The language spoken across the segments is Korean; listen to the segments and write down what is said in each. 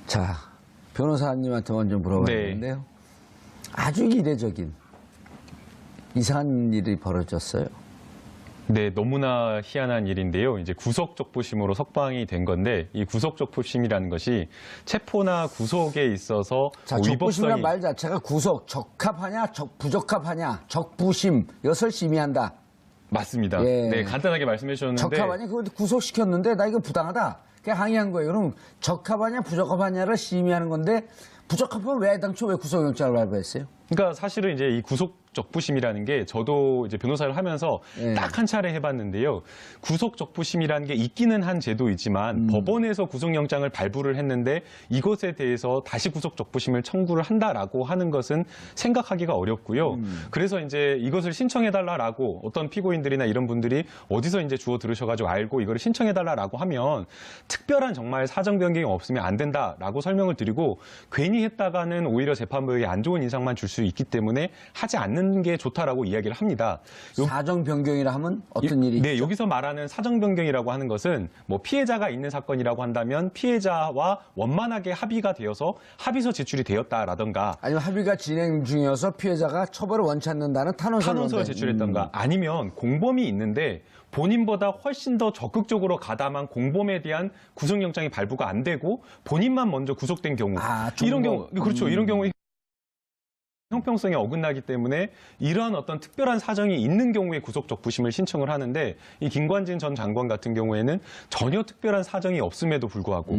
자, 변호사님한테 먼저 물어봐야겠는데요. 아주 이례적인 이상한 일이 벌어졌어요. 네, 너무나 희한한 일인데요. 이제 구속적부심으로 석방이 된 건데 이 구속적부심이라는 것이 체포나 구속에 있어서 자, 적부심이란 말 자체가 구속, 적합하냐, 부적합하냐, 적부심, 이것을 심의한다. 맞습니다. 예. 네, 간단하게 말씀해 주셨는데 적합하냐, 그거 구속시켰는데 나 이거 부당하다. 그냥 항의한 거예요. 그럼 적합하냐, 부적합하냐를 심의하는 건데 부적합하면 왜 당초 왜 구속영장을 발부했어요? 그러니까 사실은 이제 이 구속적부심이라는 게 저도 이제 변호사를 하면서 딱 한 차례 해봤는데요. 구속적부심이라는 게 있기는 한 제도이지만 법원에서 구속영장을 발부를 했는데 이것에 대해서 다시 구속적부심을 청구를 한다라고 하는 것은 생각하기가 어렵고요. 그래서 이제 이것을 신청해달라라고 어떤 피고인들이나 이런 분들이 어디서 이제 주워 들으셔가지고 알고 이거를 신청해달라라고 하면 특별한 정말 사정 변경이 없으면 안 된다라고 설명을 드리고 괜히 했다가는 오히려 재판부에게 안 좋은 인상만 줄 수 있기 때문에 하지 않는 게 좋다라고 이야기를 합니다. 사정 변경이라 하면 어떤 일이 네, 있죠? 여기서 말하는 사정 변경이라고 하는 것은 뭐 피해자가 있는 사건이라고 한다면 피해자와 원만하게 합의가 되어서 합의서 제출이 되었다라던가 아니면 합의가 진행 중이어서 피해자가 처벌을 원치 않는다는 탄원서를 제출했던가 아니면 공범이 있는데 본인보다 훨씬 더 적극적으로 가담한 공범에 대한 구속영장이 발부가 안 되고 본인만 먼저 구속된 경우 이런 경우 그렇죠. 이런 경우에 형평성에 어긋나기 때문에 이러한 어떤 특별한 사정이 있는 경우에 구속적부심을 신청을 하는데 이 김관진 전 장관 같은 경우에는 전혀 특별한 사정이 없음에도 불구하고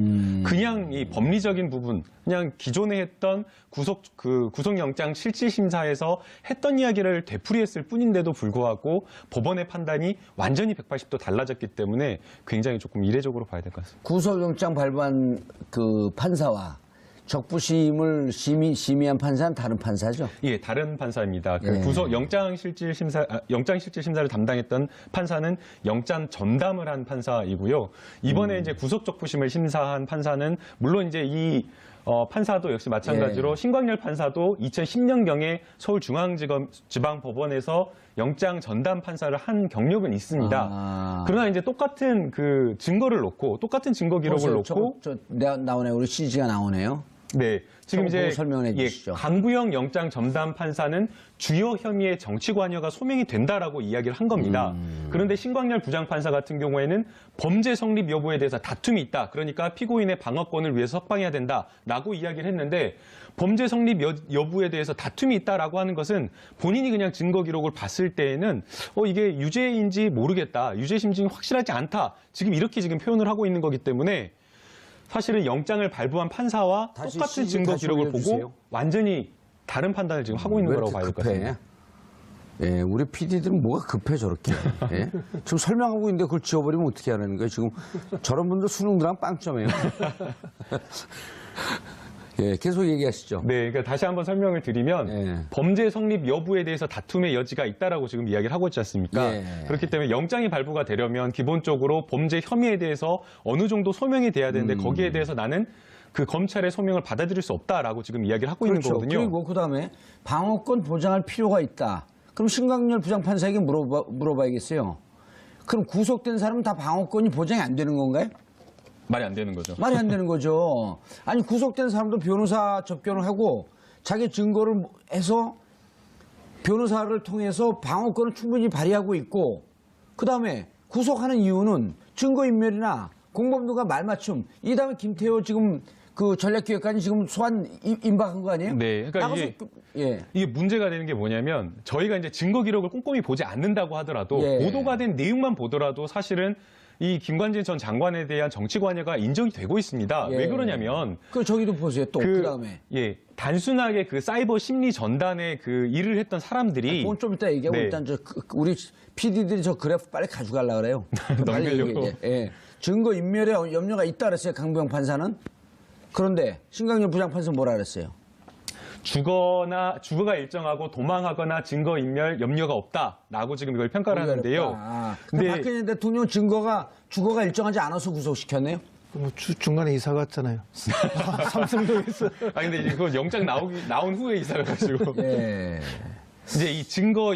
그냥 이 법리적인 부분, 그냥 기존에 했던 구속영장 실질심사에서 했던 이야기를 되풀이했을 뿐인데도 불구하고 법원의 판단이 완전히 180도 달라졌기 때문에 굉장히 조금 이례적으로 봐야 될 것 같습니다. 구속영장 발부한 그 판사와 적부심을 심의한 판사는 다른 판사죠? 예, 다른 판사입니다. 그 구속 영장실질심사를 담당했던 판사는 영장 전담을 한 판사이고요. 이번에 이제 구속적부심을 심사한 판사는 물론 이제 이 판사도 역시 마찬가지로 신광열 판사도 2010년경에 서울중앙지방법원에서 영장 전담 판사를 한 경력은 있습니다. 그러나 이제 똑같은 그 증거를 놓고 똑같은 증거 기록을 놓고 나오네요. 우리 CG가 나오네요. 네, 지금 이제 설명해 주시죠. 강구영 영장 전담 판사는 주요 혐의의 정치 관여가 소명이 된다라고 이야기를 한 겁니다. 그런데 신광열 부장판사 같은 경우에는 범죄 성립 여부에 대해서 다툼이 있다. 그러니까 피고인의 방어권을 위해서 석방해야 된다라고 이야기를 했는데 범죄 성립 여부에 대해서 다툼이 있다라고 하는 것은 본인이 그냥 증거 기록을 봤을 때에는 이게 유죄인지 모르겠다. 유죄 심증이 확실하지 않다. 지금 표현을 하고 있는 거기 때문에 사실은 영장을 발부한 판사와 똑같은 증거 기록을 보고 완전히 다른 판단을 지금 하고 있는 거라고 봐야 될 것 같습니다. 예, 우리 PD들은 뭐가 급해 저렇게. 예? 지금 설명하고 있는데 그걸 지워버리면 어떻게 하는 거예요? 지금 저런 분들 수능들랑 빵점이에요. 예, 계속 얘기하시죠. 네, 그러니까 다시 한번 설명을 드리면 범죄 성립 여부에 대해서 다툼의 여지가 있다라고 지금 이야기를 하고 있지 않습니까? 그렇기 때문에 영장이 발부가 되려면 기본적으로 범죄 혐의에 대해서 어느 정도 소명이 돼야 되는데 거기에 대해서 나는 그 검찰의 소명을 받아들일 수 없다라고 지금 이야기를 하고 있는 거거든요. 그리고 그다음에 방어권 보장할 필요가 있다. 그럼 신광열 부장판사에게 물어봐야겠어요. 그럼 구속된 사람은 다 방어권이 보장이 안 되는 건가요? 말이 안 되는 거죠. 말이 안 되는 거죠. 아니 구속된 사람도 변호사 접견을 하고 자기 증거를 해서 변호사를 통해서 방어권을 충분히 발휘하고 있고 그다음에 구속하는 이유는 증거인멸이나 공범들과 말맞춤 이 다음에 김태호 지금 그 전략기획관이 지금 소환 임박한 거 아니에요? 네, 그러니까 이게 문제가 되는 게 뭐냐면 저희가 이제 증거 기록을 꼼꼼히 보지 않는다고 하더라도 보도가 된 내용만 보더라도 사실은 이 김관진 전 장관에 대한 정치 관여가 인정이 되고 있습니다. 왜 그러냐면 저기도 보세요. 또 그다음에 단순하게 그 사이버 심리 전단에 그 일을 했던 사람들이 그건 좀 이따 얘기하고 일단 우리 PD들이 저 그래프 빨리 가져가려고 그래요. 빨리 얘기해. 증거 인멸에 염려가 있다 그랬어요. 강부영 판사는. 그런데 신광열 부장판사는 뭐라 그랬어요? 주거가 일정하고 도망하거나 증거인멸 염려가 없다라고 지금 이걸 평가를 하는데요. 근데 박근혜 대통령 주거가 일정하지 않아서 구속시켰네요? 중간에 이사 갔잖아요. 삼성동에서. 근데 이거 영장 나온 후에 이사를 가지고. 이제 이 증거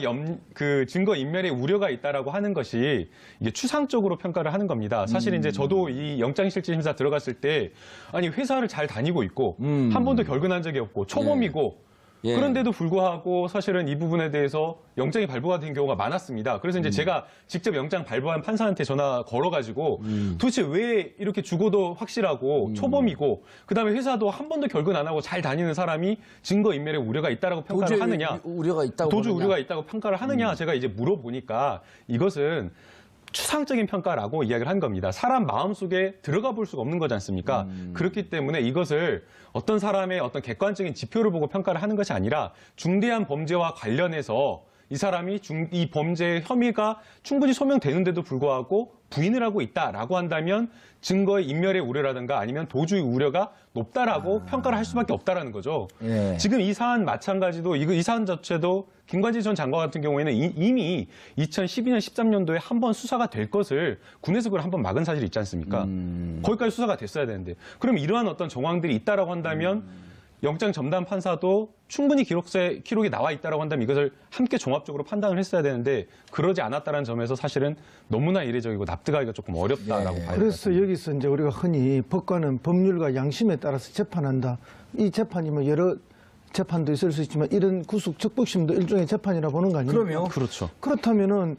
인멸의 우려가 있다라고 하는 것이 이게 추상적으로 평가를 하는 겁니다. 사실 이제 저도 이 영장실질심사 들어갔을 때 아니 회사를 잘 다니고 있고 한 번도 결근한 적이 없고 초범이고 예. 그런데도 불구하고 사실은 이 부분에 대해서 영장이 발부가 된 경우가 많았습니다. 그래서 이제 제가 직접 영장 발부한 판사한테 전화 걸어가지고 도대체 왜 이렇게 죽어도 확실하고 초범이고 그다음에 회사도 한 번도 결근 안 하고 잘 다니는 사람이 증거인멸의 우려가 있다라고 평가를 하느냐, 우려가 있다고 도주 보느냐. 우려가 있다고 평가를 하느냐 제가 이제 물어보니까 이것은 추상적인 평가라고 이야기를 한 겁니다. 사람 마음속에 들어가 볼 수가 없는 거지 않습니까? 그렇기 때문에 이것을 어떤 사람의 어떤 객관적인 지표를 보고 평가를 하는 것이 아니라 중대한 범죄와 관련해서 이 사람이 이 범죄의 혐의가 충분히 소명되는데도 불구하고 부인을 하고 있다라고 한다면 증거의 인멸의 우려라든가 아니면 도주의 우려가 높다라고 평가를 할 수밖에 없다라는 거죠. 예. 지금 이 사안 마찬가지도 이 사안 자체도 김관진 전 장관 같은 경우에는 이미 2012년, 13년도에 한 번 수사가 될 것을 군에서 그걸 한 번 막은 사실이 있지 않습니까? 거기까지 수사가 됐어야 되는데 그럼 이러한 어떤 정황들이 있다라고 한다면 영장 전담 판사도 충분히 기록이 나와 있다라고 한다면 이것을 함께 종합적으로 판단을 했어야 되는데 그러지 않았다는 점에서 사실은 너무나 이례적이고 납득하기가 조금 어렵다라고 봐야 됩니다. 그래서 여기서 이제 우리가 흔히 법관은 법률과 양심에 따라서 재판한다. 이 재판이 뭐 여러 재판도 있을 수 있지만 이런 구속 적법심도 일종의 재판이라 보는 거 아닙니까? 그럼요. 그렇죠. 그렇다면은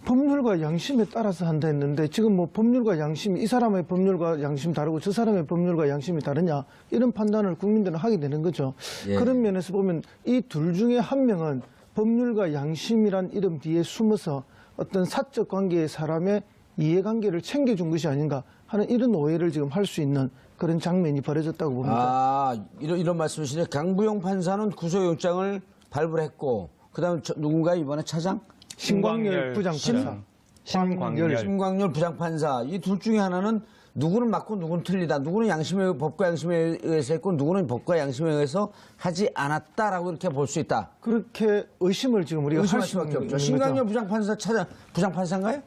법률과 양심에 따라서 한다 했는데 지금 뭐 법률과 양심, 이 사람의 법률과 양심 다르고 저 사람의 법률과 양심이 다르냐 이런 판단을 국민들은 하게 되는 거죠. 예. 그런 면에서 보면 이 둘 중에 한 명은 법률과 양심이란 이름 뒤에 숨어서 어떤 사적 관계의 사람의 이해관계를 챙겨준 것이 아닌가 하는 이런 오해를 지금 할 수 있는 그런 장면이 벌어졌다고 봅니다. 아, 이런 말씀이시네. 강부영 판사는 구속영장을 발부를 했고, 그 다음에 누군가 이번에 차장? 신광열 부장판사. 심광열 부장판사. 이 둘 중에 하나는 누구는 맞고 누구는 틀리다. 누구는 법과 양심에 의해서 했고, 누구는 법과 양심에 의해서 하지 않았다라고 이렇게 볼 수 있다. 그렇게 의심을 지금 우리가 할 의심할 수밖에 수밖에 없죠. 없죠. 신광열 부장판사 부장판사인가요?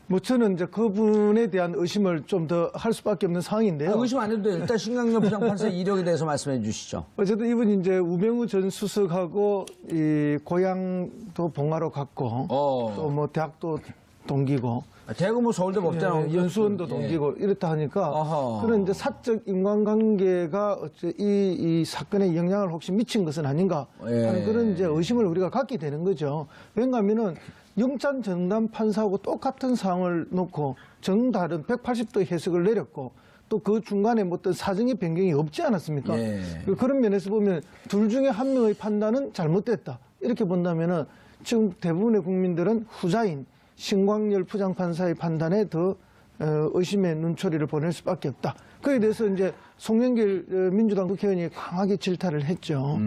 뭐 저는 이제 그분에 대한 의심을 좀 더 할 수밖에 없는 상황인데요. 의심 안 해도 돼요. 일단 신광열 부장판사 이력에 대해서 말씀해 주시죠. 어쨌든 이분이 이제 우병우 전 수석하고 이 고향도 봉화로 갔고 또 뭐 대학도 동기고 대구 뭐 서울대 법대 나온 연수원도 동기고 이렇다 하니까 어허. 그런 이제 사적 인간관계가 어째 이 사건에 영향을 혹시 미친 것은 아닌가 하는 그런 이제 의심을 우리가 갖게 되는 거죠. 왜냐하면은 영장 전담 판사하고 똑같은 사항을 놓고 정다른 180도 해석을 내렸고 또 그 중간에 뭐 어떤 사정의 변경이 없지 않았습니까? 예. 그런 면에서 보면 둘 중에 한 명의 판단은 잘못됐다. 이렇게 본다면은 지금 대부분의 국민들은 후자인 신광열 부장판사의 판단에 더 의심의 눈초리를 보낼 수밖에 없다. 그에 대해서 이제 송영길 민주당 국회의원이 강하게 질타를 했죠.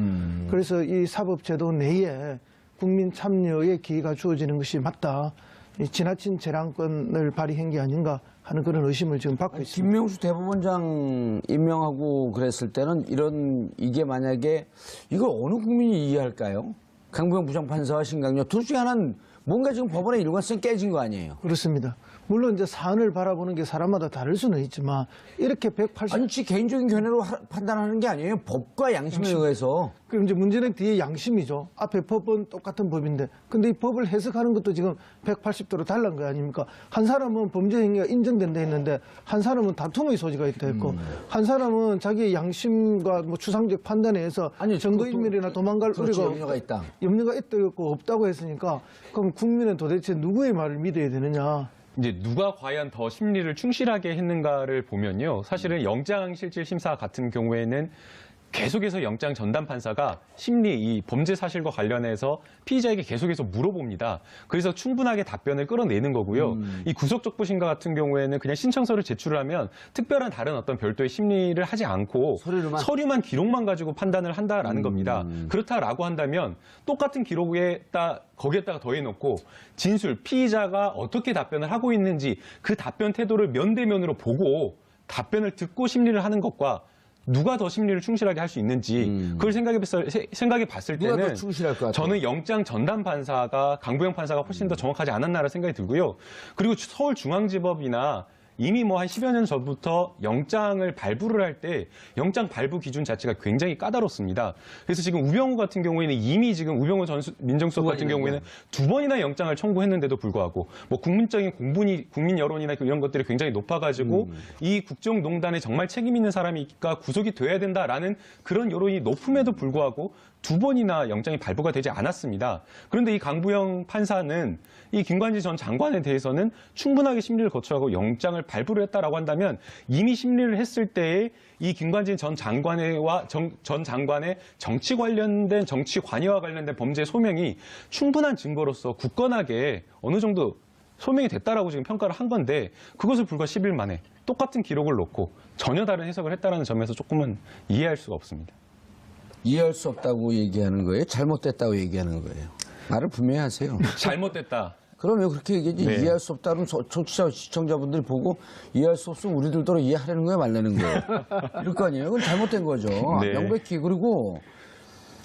그래서 이 사법제도 내에 국민 참여의 기회가 주어지는 것이 맞다. 이 지나친 재량권을 발휘한 게 아닌가 하는 그런 의심을 지금 받고 있습니다. 김명수 대법원장 임명하고 그랬을 때는 이게 만약에 이걸 어느 국민이 이해할까요? 강부영 부장판사와 신강렬 둘 중에 하나는 뭔가 지금 법원의 일관성이 깨진 거 아니에요? 그렇습니다. 물론 이제 사안을 바라보는 게 사람마다 다를 수는 있지만 이렇게 180 아니, 지 개인적인 견해로 판단하는 게 아니에요. 법과 양심에 의해서. 그럼 이제 문제는 뒤에 양심이죠. 앞에 법은 똑같은 법인데 근데 이 법을 해석하는 것도 지금 180도로 달라는 거 아닙니까? 한 사람은 범죄 행위가 인정된다 했는데 한 사람은 다툼의 소지가 있다 했고 한 사람은 자기의 양심과 뭐 추상적 판단에 의해서 증거인멸이나 도망갈 그렇죠, 우려가 염려가 있다. 염려가 있다고 없다고 했으니까 그럼 국민은 도대체 누구의 말을 믿어야 되느냐? 이제 누가 과연 더 심리를 충실하게 했는가를 보면요. 사실은 영장실질심사 같은 경우에는 계속해서 영장 전담 판사가 이 범죄 사실과 관련해서 피의자에게 계속해서 물어봅니다. 그래서 충분하게 답변을 끌어내는 거고요. 이 구속적부심과 같은 경우에는 그냥 신청서를 제출을 하면 특별한 다른 어떤 별도의 심리를 하지 않고 서류만 기록만 가지고 판단을 한다라는 겁니다. 그렇다라고 한다면 똑같은 거기에다가 더해놓고 진술, 피의자가 어떻게 답변을 하고 있는지 그 답변 태도를 면대면으로 보고 답변을 듣고 심리를 하는 것과 누가 더 심리를 충실하게 할 수 있는지 그걸 생각해 봤을 누가 때는 더 충실할 것 같아요? 저는 영장 전담 판사가 강부영 판사가 훨씬 더 정확하지 않았나라는 생각이 들고요. 그리고 서울중앙지법이나 이미 뭐 한 10여 년 전부터 영장을 발부를 할 때 영장 발부 기준 자체가 굉장히 까다롭습니다. 그래서 지금 우병우 같은 경우에는 이미 지금 우병우 전 민정수석 같은 경우에는 2번이나 영장을 청구했는데도 불구하고 뭐 국민적인 국민 여론이나 이런 것들이 굉장히 높아가지고 이 국정농단에 정말 책임 있는 사람이니까 구속이 돼야 된다라는 그런 여론이 높음에도 불구하고 2번이나 영장이 발부가 되지 않았습니다. 그런데 이 강부영 판사는 이 김관진 전 장관에 대해서는 충분하게 심리를 거쳐가고 영장을 발부를 했다라고 한다면 이미 심리를 했을 때에 이 김관진 전 장관과 전 장관의 정치 관련된 정치 관여와 관련된 범죄 소명이 충분한 증거로서 굳건하게 어느 정도 소명이 됐다라고 지금 평가를 한 건데 그것을 불과 10일 만에 똑같은 기록을 놓고 전혀 다른 해석을 했다라는 점에서 조금은 이해할 수가 없습니다. 이해할 수 없다고 얘기하는 거예요? 잘못됐다고 얘기하는 거예요? 말을 분명히 하세요. 잘못됐다. 그러면 그렇게 얘기하지. 네. 이해할 수 없다면 청취자, 시청자분들이 보고 이해할 수 없으면 우리들도 이해하려는 거예요? 말라는 거예요? 이럴 거 아니에요? 그건 잘못된 거죠. 네. 명백히. 그리고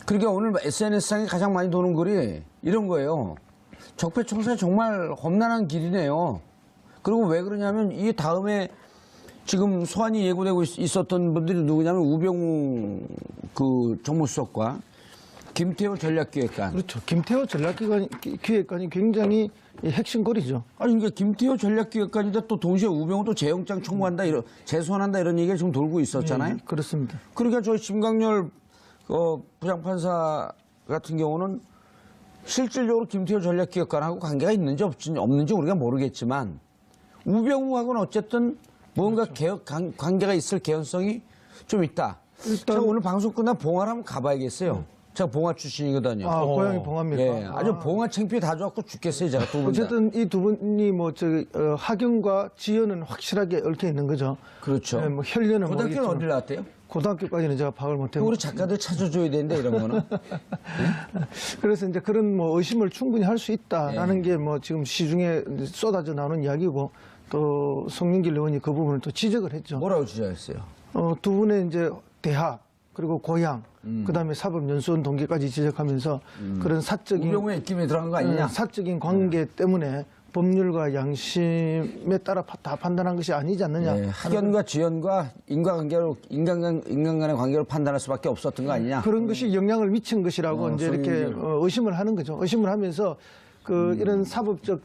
그러니까 오늘 SNS상에 가장 많이 도는 글이 이런 거예요. 적폐청산이 정말 험난한 길이네요. 그리고 왜 그러냐면 이 다음에 지금 소환이 예고되고 있었던 분들이 누구냐면 우병우 그 정무수석과 김태호 전략기획관. 그렇죠. 김태호 전략기획관이 굉장히 핵심거리죠. 아니, 그러니까 김태호 전략기획관인데 또 동시에 우병우도 재영장 청구한다, 재소환한다 이런 얘기가 지금 돌고 있었잖아요. 그렇습니다. 그러니까 저희 심강렬 부장판사 같은 경우는 실질적으로 김태호 전략기획관하고 관계가 있는지 없는지 우리가 모르겠지만 우병우하고는 어쨌든 뭔가 관계가 있을 개연성이 좀 있다. 제가 오늘 방송 끝나 봉화를 한번 가봐야겠어요. 제가 봉화 출신이거든요. 아, 고향이 봉화입니까? 예, 아주 봉화 창피해 다 좋았고 죽겠어요, 제가 두 분 다. 어쨌든 이 두 분이 학연과 지연은 확실하게 얽혀 있는 거죠. 그렇죠. 네, 뭐 혈연은 고등학교는 모르겠지만 어디 나왔대요? 고등학교까지는 제가 파악을 못해요. 우리 작가들 찾아줘야 되는데 이런 거는. 그래서 이제 그런 뭐 의심을 충분히 할 수 있다라는 게 뭐 지금 시중에 쏟아져 나오는 이야기고 또 송영길 의원이 그 부분을 또 지적을 했죠. 뭐라고 주장했어요? 두 분의 이제 대학 그리고 고향 그다음에 사법연수원 동기까지 지적하면서 그런 사적인 우병우의 입김이 들어간 거 아니냐? 사적인 관계 때문에 법률과 양심에 따라 다 판단한 것이 아니지 않느냐. 네, 학연과 지연과 인간 간의 관계로 판단할 수밖에 없었던 거 아니냐? 그런 것이 영향을 미친 것이라고 이제 이렇게 의심을 하는 거죠. 의심을 하면서 이런 사법적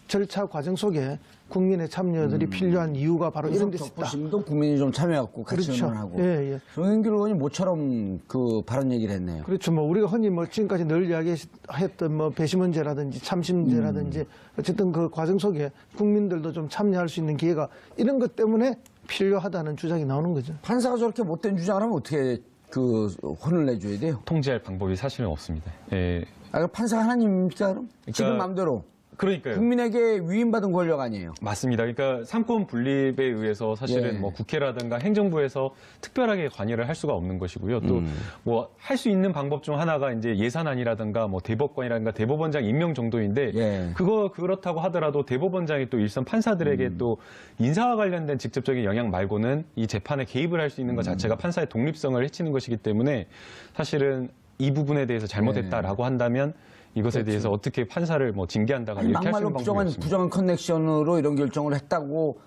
절차 과정 속에 국민의 참여들이 필요한 이유가 바로 이런 데 있다. 적부심도 국민이 좀 참여하고 같이 그렇죠. 의논하고. 예, 예. 송영길 의원이 모처럼 그 발언 얘기를 했네요. 그렇죠. 뭐 우리가 흔히 뭐 지금까지 늘 이야기했던 뭐 배심원제라든지 참심제라든지 어쨌든 그 과정 속에 국민들도 좀 참여할 수 있는 기회가 이런 것 때문에 필요하다는 주장이 나오는 거죠. 판사가 저렇게 못된 주장을 하면 어떻게 그 혼을 내줘야 돼요? 통제할 방법이 사실은 없습니다. 예. 아, 판사가 하나님입니까 그럼? 지금 마음대로. 그러니까요. 국민에게 위임받은 권력 아니에요. 맞습니다. 그러니까 삼권 분립에 의해서 사실은 예. 뭐 국회라든가 행정부에서 특별하게 관여를 할 수가 없는 것이고요. 또 뭐 할 수 있는 방법 중 하나가 이제 예산안이라든가 뭐 대법관이라든가 대법원장 임명 정도인데 예. 그렇다고 하더라도 대법원장이 또 일선 판사들에게 또 인사와 관련된 직접적인 영향 말고는 이 재판에 개입을 할 수 있는 것 자체가 판사의 독립성을 해치는 것이기 때문에 사실은 이 부분에 대해서 잘못했다라고 한다면 이것에 대해서 어떻게 판사를 뭐 징계한다거나 아니, 이렇게 할 수 막말로 있는 방법이 없습니다. 부정한 커넥션으로 이런 결정을 했다고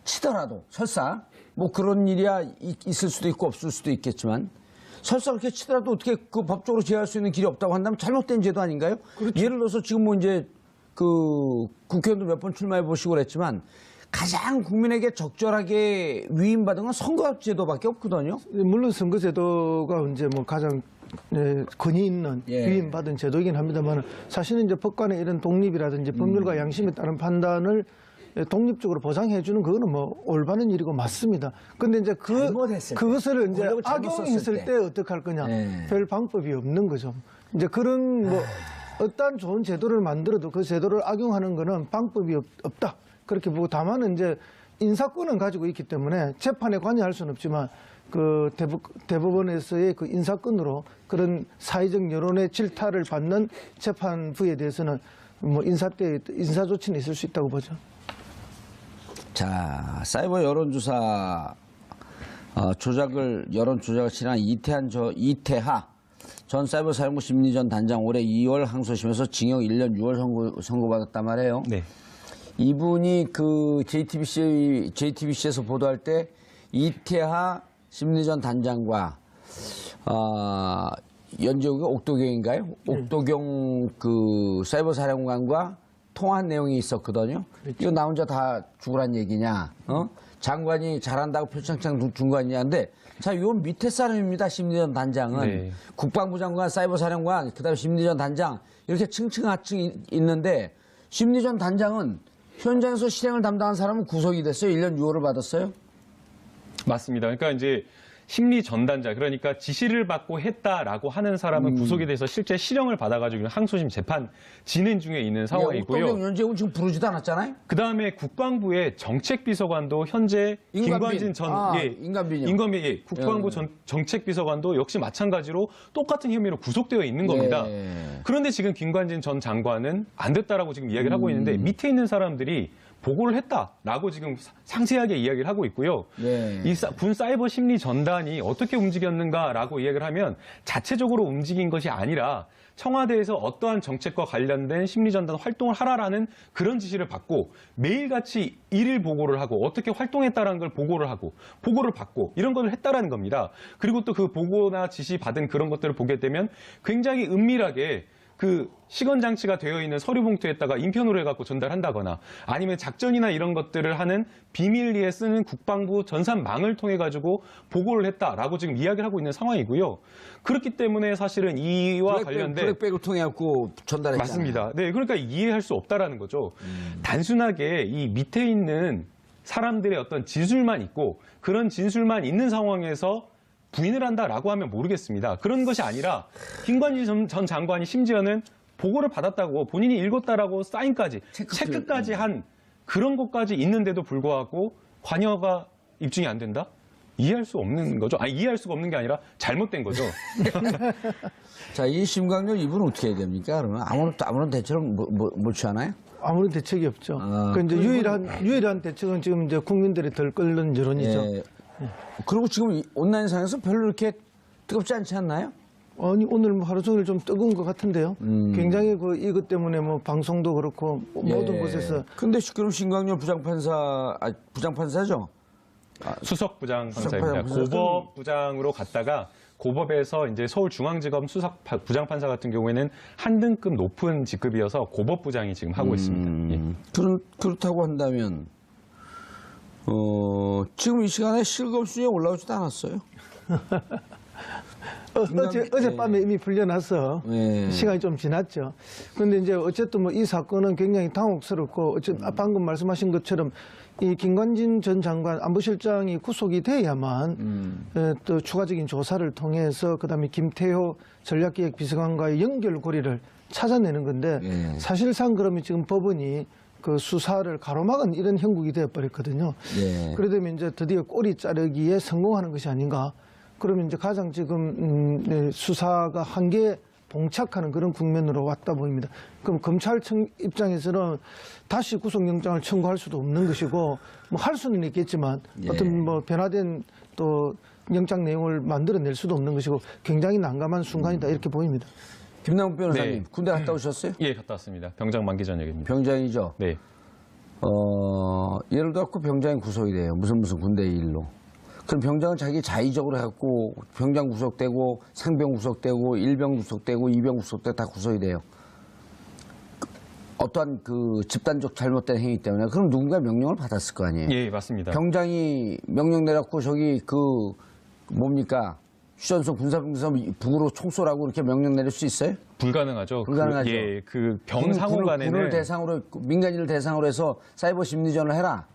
치더라도 설사 뭐 그런 일이야 있을 수도 있고 없을 수도 있겠지만 설사 그렇게 치더라도 어떻게 그 법적으로 제어할 수 있는 길이 없다고 한다면 잘못된 제도 아닌가요? 그렇죠. 예를 들어서 지금 뭐 이제 그 국회의원도 몇 번 출마해 보시고 그랬지만 가장 국민에게 적절하게 위임받은 건 선거제도밖에 없거든요. 물론 선거제도가 이제 뭐 가장 권위 있는 예. 위임받은 제도이긴 합니다만 사실은 이제 법관의 이런 독립이라든지 법률과 양심에 따른 판단을 독립적으로 보장해주는 그거는 뭐 올바른 일이고 맞습니다. 근데 이제 그것을 이제 권력을 잘못 악용했을 썼을 때 어떡할 거냐. 네. 별 방법이 없는 거죠. 이제 그런 뭐 어떠한 좋은 제도를 만들어도 그 제도를 악용하는 거는 방법이 없다. 그렇게 보고 다만 이제 인사권은 가지고 있기 때문에 재판에 관여할 수는 없지만 그 대법원에서의 그 인사권으로 그런 사회적 여론의 질타를 받는 재판부에 대해서는 뭐 인사 조치는 있을 수 있다고 보죠. 자, 사이버 여론조사 여론 조작을 진행한 이태하 전 사이버 사령부 심리전 단장 올해 2월 항소심에서 징역 1년 6월 선고받았단 말이에요. 네. 이분이 그 JTBC에서 보도할 때 이태하 심리전 단장과 연재욱이 옥도경인가요? 옥도경 그 사이버 사령관과 통화한 내용이 있었거든요. 이거 나 혼자 다 죽으란 얘기냐? 장관이 잘한다고 표창장 준 거 아니냐는데 자, 요 밑에 사람입니다. 심리전 단장은 네. 국방부 장관, 사이버 사령관, 그다음에 심리전 단장 이렇게 층층하층 있는데 심리전 단장은 현장에서 실행을 담당한 사람은 구속이 됐어요. 1년 6월을 받았어요. 맞습니다. 그러니까 이제 심리 전단자, 그러니까 지시를 받고 했다라고 하는 사람은 구속이 돼서 실제 실형을 받아가지고 항소심 재판 진행 중에 있는 상황이고요. 옥도경, 연재욱은 지금 부르지도 않았잖아요. 그 다음에 국방부의 정책비서관도 현재 김관진 전 임관빈 국방부 정책비서관도 역시 마찬가지로 똑같은 혐의로 구속되어 있는 겁니다. 그런데 지금 김관진 전 장관은 안 됐다라고 지금 이야기를 하고 있는데 밑에 있는 사람들이 보고를 했다라고 지금 상세하게 이야기를 하고 있고요. 이 군 사이버 심리 전단이 어떻게 움직였는가라고 이야기를 하면 자체적으로 움직인 것이 아니라 청와대에서 어떠한 정책과 관련된 심리전단 활동을 하라라는 그런 지시를 받고 매일같이 일일 보고를 하고 어떻게 활동했다라는 걸 보고를 하고 보고를 받고 이런 것을 했다라는 겁니다. 그리고 또 그 보고나 지시 받은 그런 것들을 보게 되면 굉장히 은밀하게 그 시건장치가 되어 있는 서류 봉투에다가 인편으로 해갖고 전달한다거나 아니면 작전이나 이런 것들을 하는 비밀리에 쓰는 국방부 전산망을 통해 가지고 보고를 했다라고 지금 이야기를 하고 있는 상황이고요. 그렇기 때문에 사실은 이와 관련된 블랙백을 통해 갖고 전달했잖아요. 맞습니다. 네, 그러니까 이해할 수 없다라는 거죠. 단순하게 이 밑에 있는 사람들의 어떤 진술만 있고 그런 진술만 있는 상황에서 부인을 한다라고 하면 모르겠습니다. 그런 것이 아니라 김관진 전 장관이 심지어는 보고를 받았다고 본인이 읽었다라고 사인까지 체크까지 한 그런 것까지 있는데도 불구하고 관여가 입증이 안 된다? 이해할 수 없는 거죠. 아니, 이해할 수가 없는 게 아니라 잘못된 거죠. 자, 이 심광렬 이분은 어떻게 해야 됩니까? 그러면 아무런 대처를 못 취하나요? 아무런 대책이 없죠. 그 이제 유일한 대책은 지금 이제 국민들이 덜 끓는 여론이죠. 그리고 지금 온라인상에서 별로 이렇게 뜨겁지 않지 않나요? 아니, 오늘 뭐 하루 종일 좀 뜨거운 것 같은데요. 굉장히 이것 때문에 뭐 방송도 그렇고 모든 곳에서. 근데 그럼 심광렬 부장판사죠? 수석 부장판사입니다. 고법부장으로 갔다가 고법에서 이제 서울중앙지검 수석 부장판사 같은 경우에는 한 등급 높은 직급이어서 고법부장이 지금 하고 있습니다. 그렇다고 한다면 지금 이 시간에 실검수에 올라오지도 않았어요. 어젯밤에 이미 풀려나서 시간이 좀 지났죠. 그런데 이제 어쨌든 뭐 이 사건은 굉장히 당혹스럽고 방금 말씀하신 것처럼 이 김관진 전 장관 안보실장이 구속이 돼야만 또 추가적인 조사를 통해서 그다음에 김태효 전략기획비서관과의 연결고리를 찾아내는 건데 사실상 그러면 지금 법원이 그 수사를 가로막은 이런 형국이 되어버렸거든요. 그러다 보면 이제 드디어 꼬리 자르기에 성공하는 것이 아닌가. 그러면 이제 가장 지금 수사가 한계에 봉착하는 그런 국면으로 왔다 보입니다. 그럼 검찰청 입장에서는 다시 구속영장을 청구할 수도 없는 것이고 뭐 할 수는 있겠지만 어떤 뭐 변화된 또 영장 내용을 만들어낼 수도 없는 것이고 굉장히 난감한 순간이다 이렇게 보입니다. 김남국 변호사님 군대 갔다 오셨어요? 예, 갔다 왔습니다. 병장 만기 전역입니다. 병장이죠? 네. 예를 들어 병장이 구속이 돼요. 무슨 군대 일로. 그럼 병장은 자기 자의적으로 해갖고 병장 구속되고 상병 구속되고 일병 구속되고 이병 구속되고 다 구속이 돼요. 어떠한 그 집단적 잘못된 행위 때문에 그럼 누군가 명령을 받았을 거 아니에요. 예, 맞습니다. 병장이 명령 내렸고 저기 그 뭡니까 휴전소 군사분기소 북으로 총쏘라고 이렇게 명령 내릴 수 있어요? 불가능하죠. 불가능하죠. 그 병 상호 간에는 군을 대상으로 민간인을 대상으로 해서 사이버 심리전을 해라.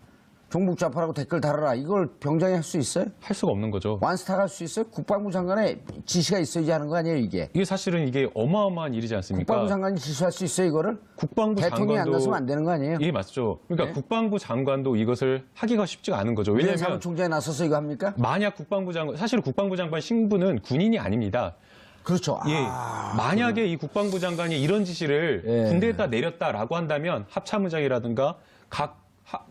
종북 좌파라고 댓글 달아라. 이걸 병장이 할 수 있어요? 할 수가 없는 거죠. 완스타가 할 수 있어요? 국방부 장관의 지시가 있어야지 하는 거 아니에요, 이게? 이게 사실은 이게 어마어마한 일이지 않습니까? 국방부 장관이 지시할 수 있어요, 이거를? 국방부 대통령이 장관도 안 나서면 안 되는 거 아니에요? 예, 맞죠. 그러니까 국방부 장관도 이것을 하기가 쉽지가 않은 거죠. 왜냐하면 왜냐하면 사무총장이 나서서 이거 합니까? 만약 국방부 장관, 사실 국방부 장관 신분은 군인이 아닙니다. 그렇죠. 예, 만약에 이 국방부 장관이 이런 지시를 군대에다 내렸다라고 한다면 합참의장이라든가 각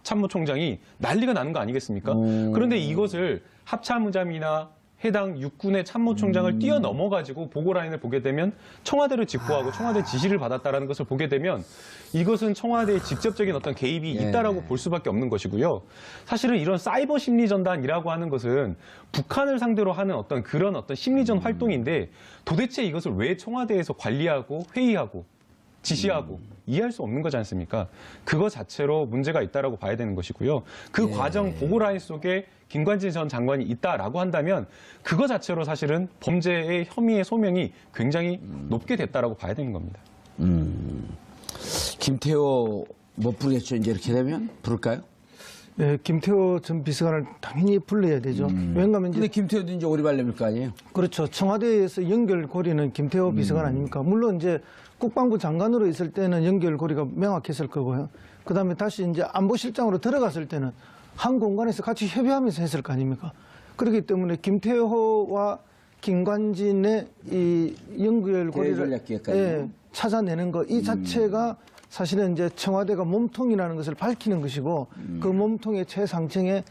참모총장이 난리가 나는 거 아니겠습니까? 그런데 이것을 합참의장이나 해당 육군의 참모총장을 뛰어넘어가지고 보고라인을 보게 되면 청와대를 직보하고 청와대 지시를 받았다라는 것을 보게 되면 이것은 청와대의 직접적인 어떤 개입이 있다라고 볼 수밖에 없는 것이고요. 사실은 이런 사이버 심리전단이라고 하는 것은 북한을 상대로 하는 어떤 그런 어떤 심리전 활동인데 도대체 이것을 왜 청와대에서 관리하고 회의하고 지시하고 이해할 수 없는 거지 않습니까? 그거 자체로 문제가 있다라고 봐야 되는 것이고요. 그 과정 보고라인 속에 김관진 전 장관이 있다라고 한다면 그거 자체로 사실은 범죄의 혐의의 소명이 굉장히 높게 됐다라고 봐야 되는 겁니다. 김태호 못 부르겠죠. 이제 이렇게 되면 부를까요? 네, 김태호 전 비서관을 당연히 불러야 되죠. 왜냐하면 근데 김태호도 이제 오리발렘일 거 아니에요? 그렇죠. 청와대에서 연결고리는 김태호 비서관 아닙니까? 물론 이제 국방부 장관으로 있을 때는 연결고리가 명확했을 거고요. 그다음에 다시 이제 안보실장으로 들어갔을 때는 한 공간에서 같이 협의하면서 했을 거 아닙니까? 그렇기 때문에 김태호와 김관진의 이 연결고리를 대전략기획관이요? 찾아내는 것 이 자체가 사실은 이제 청와대가 몸통이라는 것을 밝히는 것이고 그 몸통의 최상층에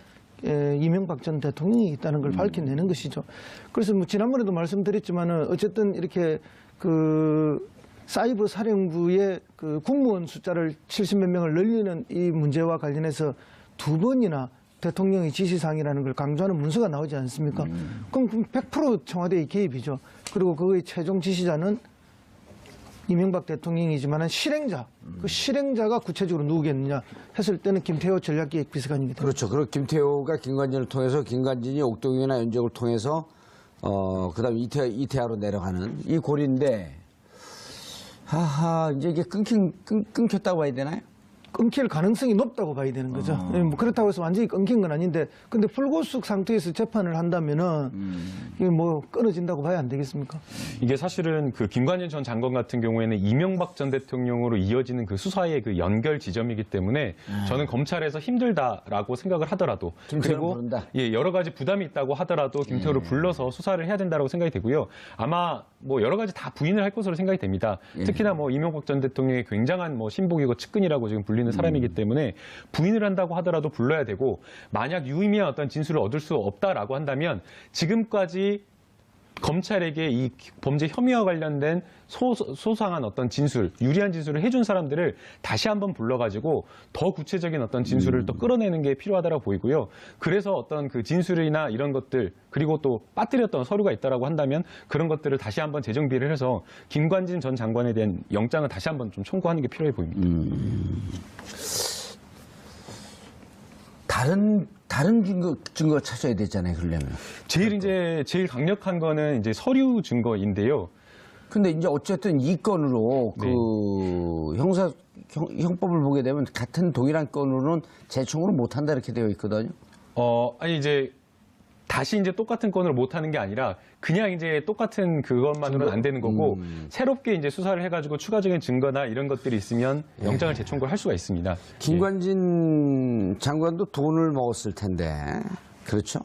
이명박 전 대통령이 있다는 걸 밝혀내는 것이죠. 그래서 뭐 지난번에도 말씀드렸지만은 어쨌든 이렇게 그 사이버 사령부의 그 국무원 숫자를 70몇 명을 늘리는 이 문제와 관련해서 두 번이나 대통령의 지시사항이라는 걸 강조하는 문서가 나오지 않습니까? 그럼 100% 청와대의 개입이죠. 그리고 그의 최종 지시자는 이명박 대통령이지만 실행자, 그 실행자가 구체적으로 누구겠느냐 했을 때는 김태호 전략기획비서관이기 때문에. 그렇죠. 그리고 김태호가 김관진을 통해서 김관진이 옥동이나 연적을 통해서 그다음 이태하로 내려가는 이 고리인데 하하 이제 이게 끊겼다고 봐야 되나요? 끊길 가능성이 높다고 봐야 되는 거죠. 뭐 그렇다고 해서 완전히 끊긴 건 아닌데, 근데 불구속 상태에서 재판을 한다면은 이게 뭐 끊어진다고 봐야 안 되겠습니까? 이게 사실은 그 김관진 전 장관 같은 경우에는 이명박 전 대통령으로 이어지는 그 수사의 그 연결 지점이기 때문에 저는 검찰에서 힘들다라고 생각을 하더라도 그리고 여러 가지 부담이 있다고 하더라도 김태호를 불러서 수사를 해야 된다고 생각이 되고요. 아마 뭐 여러 가지 다 부인을 할 것으로 생각이 됩니다. 특히나 뭐 이명박 전 대통령의 굉장한 뭐 신복이고 측근이라고 지금 불리는 사람이기 때문에 부인을 한다고 하더라도 불러야 되고, 만약 유의미한 어떤 진술을 얻을 수 없다라고 한다면 지금까지 검찰에게 이 범죄 혐의와 관련된 소상한 어떤 진술, 유리한 진술을 해준 사람들을 다시 한번 불러가지고 더 구체적인 어떤 진술을 또 끌어내는 게 필요하다고 보이고요. 그래서 어떤 그 진술이나 이런 것들, 그리고 또 빠뜨렸던 서류가 있다라고 한다면 그런 것들을 다시 한번 재정비를 해서 김관진 전 장관에 대한 영장을 다시 한번 좀 청구하는 게 필요해 보입니다. 다른 증거 찾아야 되잖아요. 그러려면. 제일 강력한 거는 이제 서류 증거인데요. 근데 이제 어쨌든 이 건으로 그 형법을 보게 되면 같은 동일한 건으로는 재청으로 못 한다 이렇게 되어 있거든요. 아니 이제 다시 이제 똑같은 건으로 못 하는 게 아니라 그냥 이제 똑같은 그것만으로는 안 되는 거고 새롭게 이제 수사를 해가지고 추가적인 증거나 이런 것들이 있으면 영장을 재청구를 할 수가 있습니다. 김관진 장관도 돈을 먹었을 텐데 그렇죠?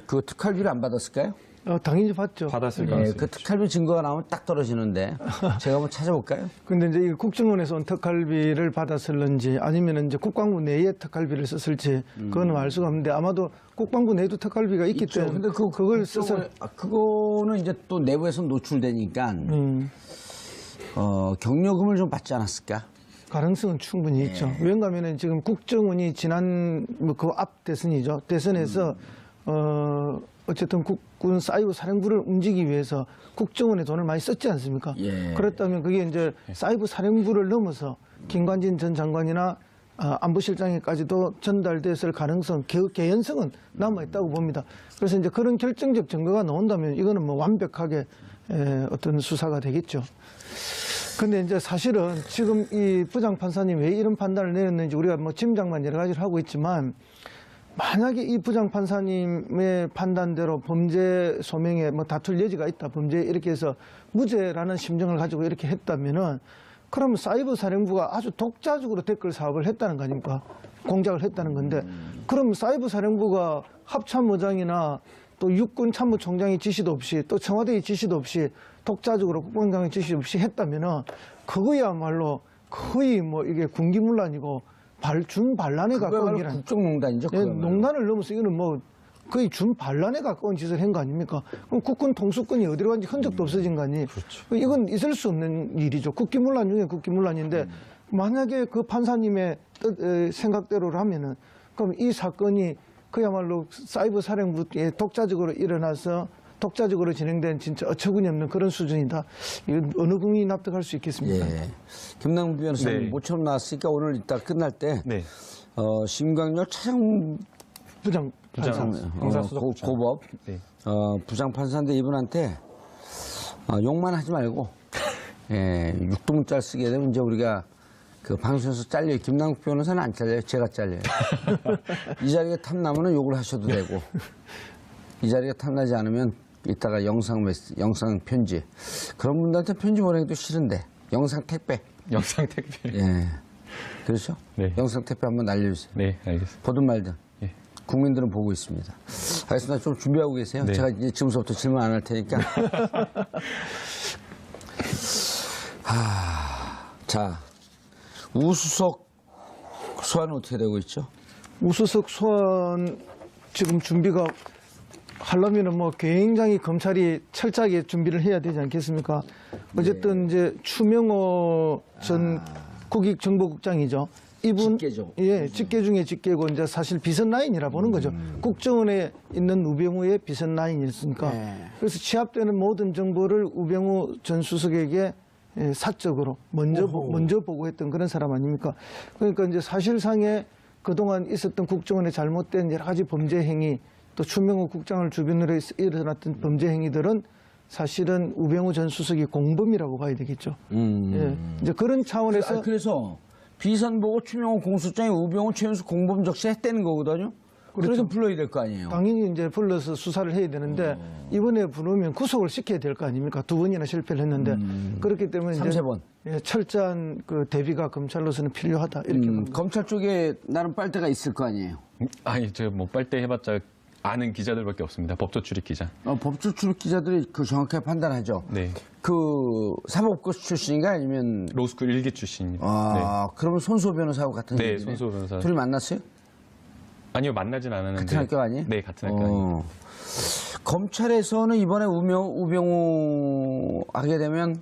그 특활비를 안 받았을까요? 당연히 받죠. 받았을 가능성이 그 특활비 증거가 나오면 딱 떨어지는데 제가 한번 찾아볼까요? 근데 이제 이 국정원에서 온 특활비를 받았을런지 아니면 이제 국방부 내에 특활비를 썼을지 그거는 알 수가 없는데 아마도 국방부 내에도 특활비가 있기 때문에 근데 그걸 써서 그거는 이제 또 내부에서 노출되니까 경력금을 좀 받지 않았을까? 가능성은 충분히 있죠. 왜냐하면 지금 국정원이 지난 그 앞 대선이죠. 대선에서 어쨌든 국군 사이버 사령부를 움직이기 위해서 국정원에 돈을 많이 썼지 않습니까? 그렇다면 그게 이제 사이버 사령부를 넘어서 김관진 전 장관이나 안보실장에까지도 전달됐을 가능성, 개연성은 남아있다고 봅니다. 그래서 이제 그런 결정적 증거가 나온다면 이거는 뭐 완벽하게 어떤 수사가 되겠죠. 근데 이제 사실은 지금 이 부장판사님 왜 이런 판단을 내렸는지 우리가 뭐 짐작만 여러 가지를 하고 있지만, 만약에 이 부장판사님의 판단대로 범죄 소명에 뭐 다툴 여지가 있다, 범죄 이렇게 해서 무죄라는 심정을 가지고 이렇게 했다면은, 그러면 사이버 사령부가 아주 독자적으로 댓글 사업을 했다는 거 아닙니까? 공작을 했다는 건데, 그럼 사이버 사령부가 합참의장이나 또 육군 참모총장의 지시도 없이 또 청와대의 지시도 없이 독자적으로 국방장의 지시 없이 했다면은 그거야말로 거의 뭐 이게 군기문란이고 준반란에 가까운 게 국정농단이죠. 농단을 넘어서 이거는 뭐 거의 준반란에 가까운 짓을 한 거 아닙니까? 그럼 국군 통수권이 어디로 간지 흔적도 없어진 거 아니? 그렇죠. 이건 있을 수 없는 일이죠. 국기문란 중에 국기문란인데 만약에 그 판사님의 생각대로라면은 그럼 이 사건이 그야말로 사이버 사령부에 독자적으로 일어나서 독자적으로 진행된 진짜 어처구니 없는 그런 수준이다. 이건 어느 국민이 납득할 수 있겠습니까? 예. 김남국 변호사님 네. 모처럼 나왔으니까 오늘 이따 끝날 때 네. 심광열 차장 부장 형사수석부장. 고법 네. 부장 판사인데 이분한테 욕만 하지 말고 예, 육두문자를 쓰게 되면 이제 우리가 그 방송에서 잘려요. 김남국 변호사는 안 잘려요. 제가 잘려요. 이 자리에 탐나면 욕을 하셔도 되고 이 자리가 탐나지 않으면 이따가 영상 편지 그런 분들한테 편지 보내기도 싫은데 영상 택배 영상 택배. 예 그렇죠? 네. 영상 택배 한번 날려주세요. 네, 알겠습니다. 보든 말든 예. 국민들은 보고 있습니다. 알겠습니다. 좀 준비하고 계세요. 네. 제가 이제 지금부터 질문 안 할 테니까. 자, 우수석 소환은 어떻게 되고 있죠? 우수석 소환 지금 준비가 하려면은 뭐 굉장히 검찰이 철저하게 준비를 해야 되지 않겠습니까? 어쨌든 이제 추명호 전 국익정보국장이죠. 이분 직계죠. 예, 직계 중에 직계고 이제 사실 비선 라인이라 보는 거죠. 국정원에 있는 우병우의 비선 라인이었으니까. 네. 그래서 취합되는 모든 정보를 우병우 전 수석에게 사적으로 먼저 보고했던 그런 사람 아닙니까? 그러니까 이제 사실상에 그동안 있었던 국정원의 잘못된 여러 가지 범죄 행위 또 추명호 국장을 주변으로 일어났던 범죄 행위들은 사실은 우병우 전 수석이 공범이라고 봐야 되겠죠. 예. 이제 그런 차원에서 그래서 비선 보고 추명호 공소장에 우병우 최은수 공범 적시했다는 거거든요. 그래서 불러야 될 거 아니에요. 당연히 이제 불러서 수사를 해야 되는데 이번에 부르면 구속을 시켜야 될 거 아닙니까? 2번이나 실패를 했는데 그렇기 때문에 이제 3-4번. 예, 철저한 그 대비가 검찰로서는 필요하다 이렇게 봅니다. 검찰 쪽에 나름 빨대가 있을 거 아니에요. 아니, 저 뭐 빨대 해봤자 아는 기자들밖에 없습니다. 법조 출입 기자. 법조 출입 기자들이 그 정확하게 판단하죠. 네. 그 사법고 출신인가 아니면 로스쿨 1기 출신입니다. 그러면 손수호 변호사하고 같은 네, 얘기네. 손수호 변호사. 둘이 만났어요? 아니요, 만나진 않았는데. 같은 학교 아니에요? 네, 같은 학교 아니에요. 검찰에서는 이번에 우병우 하게 되면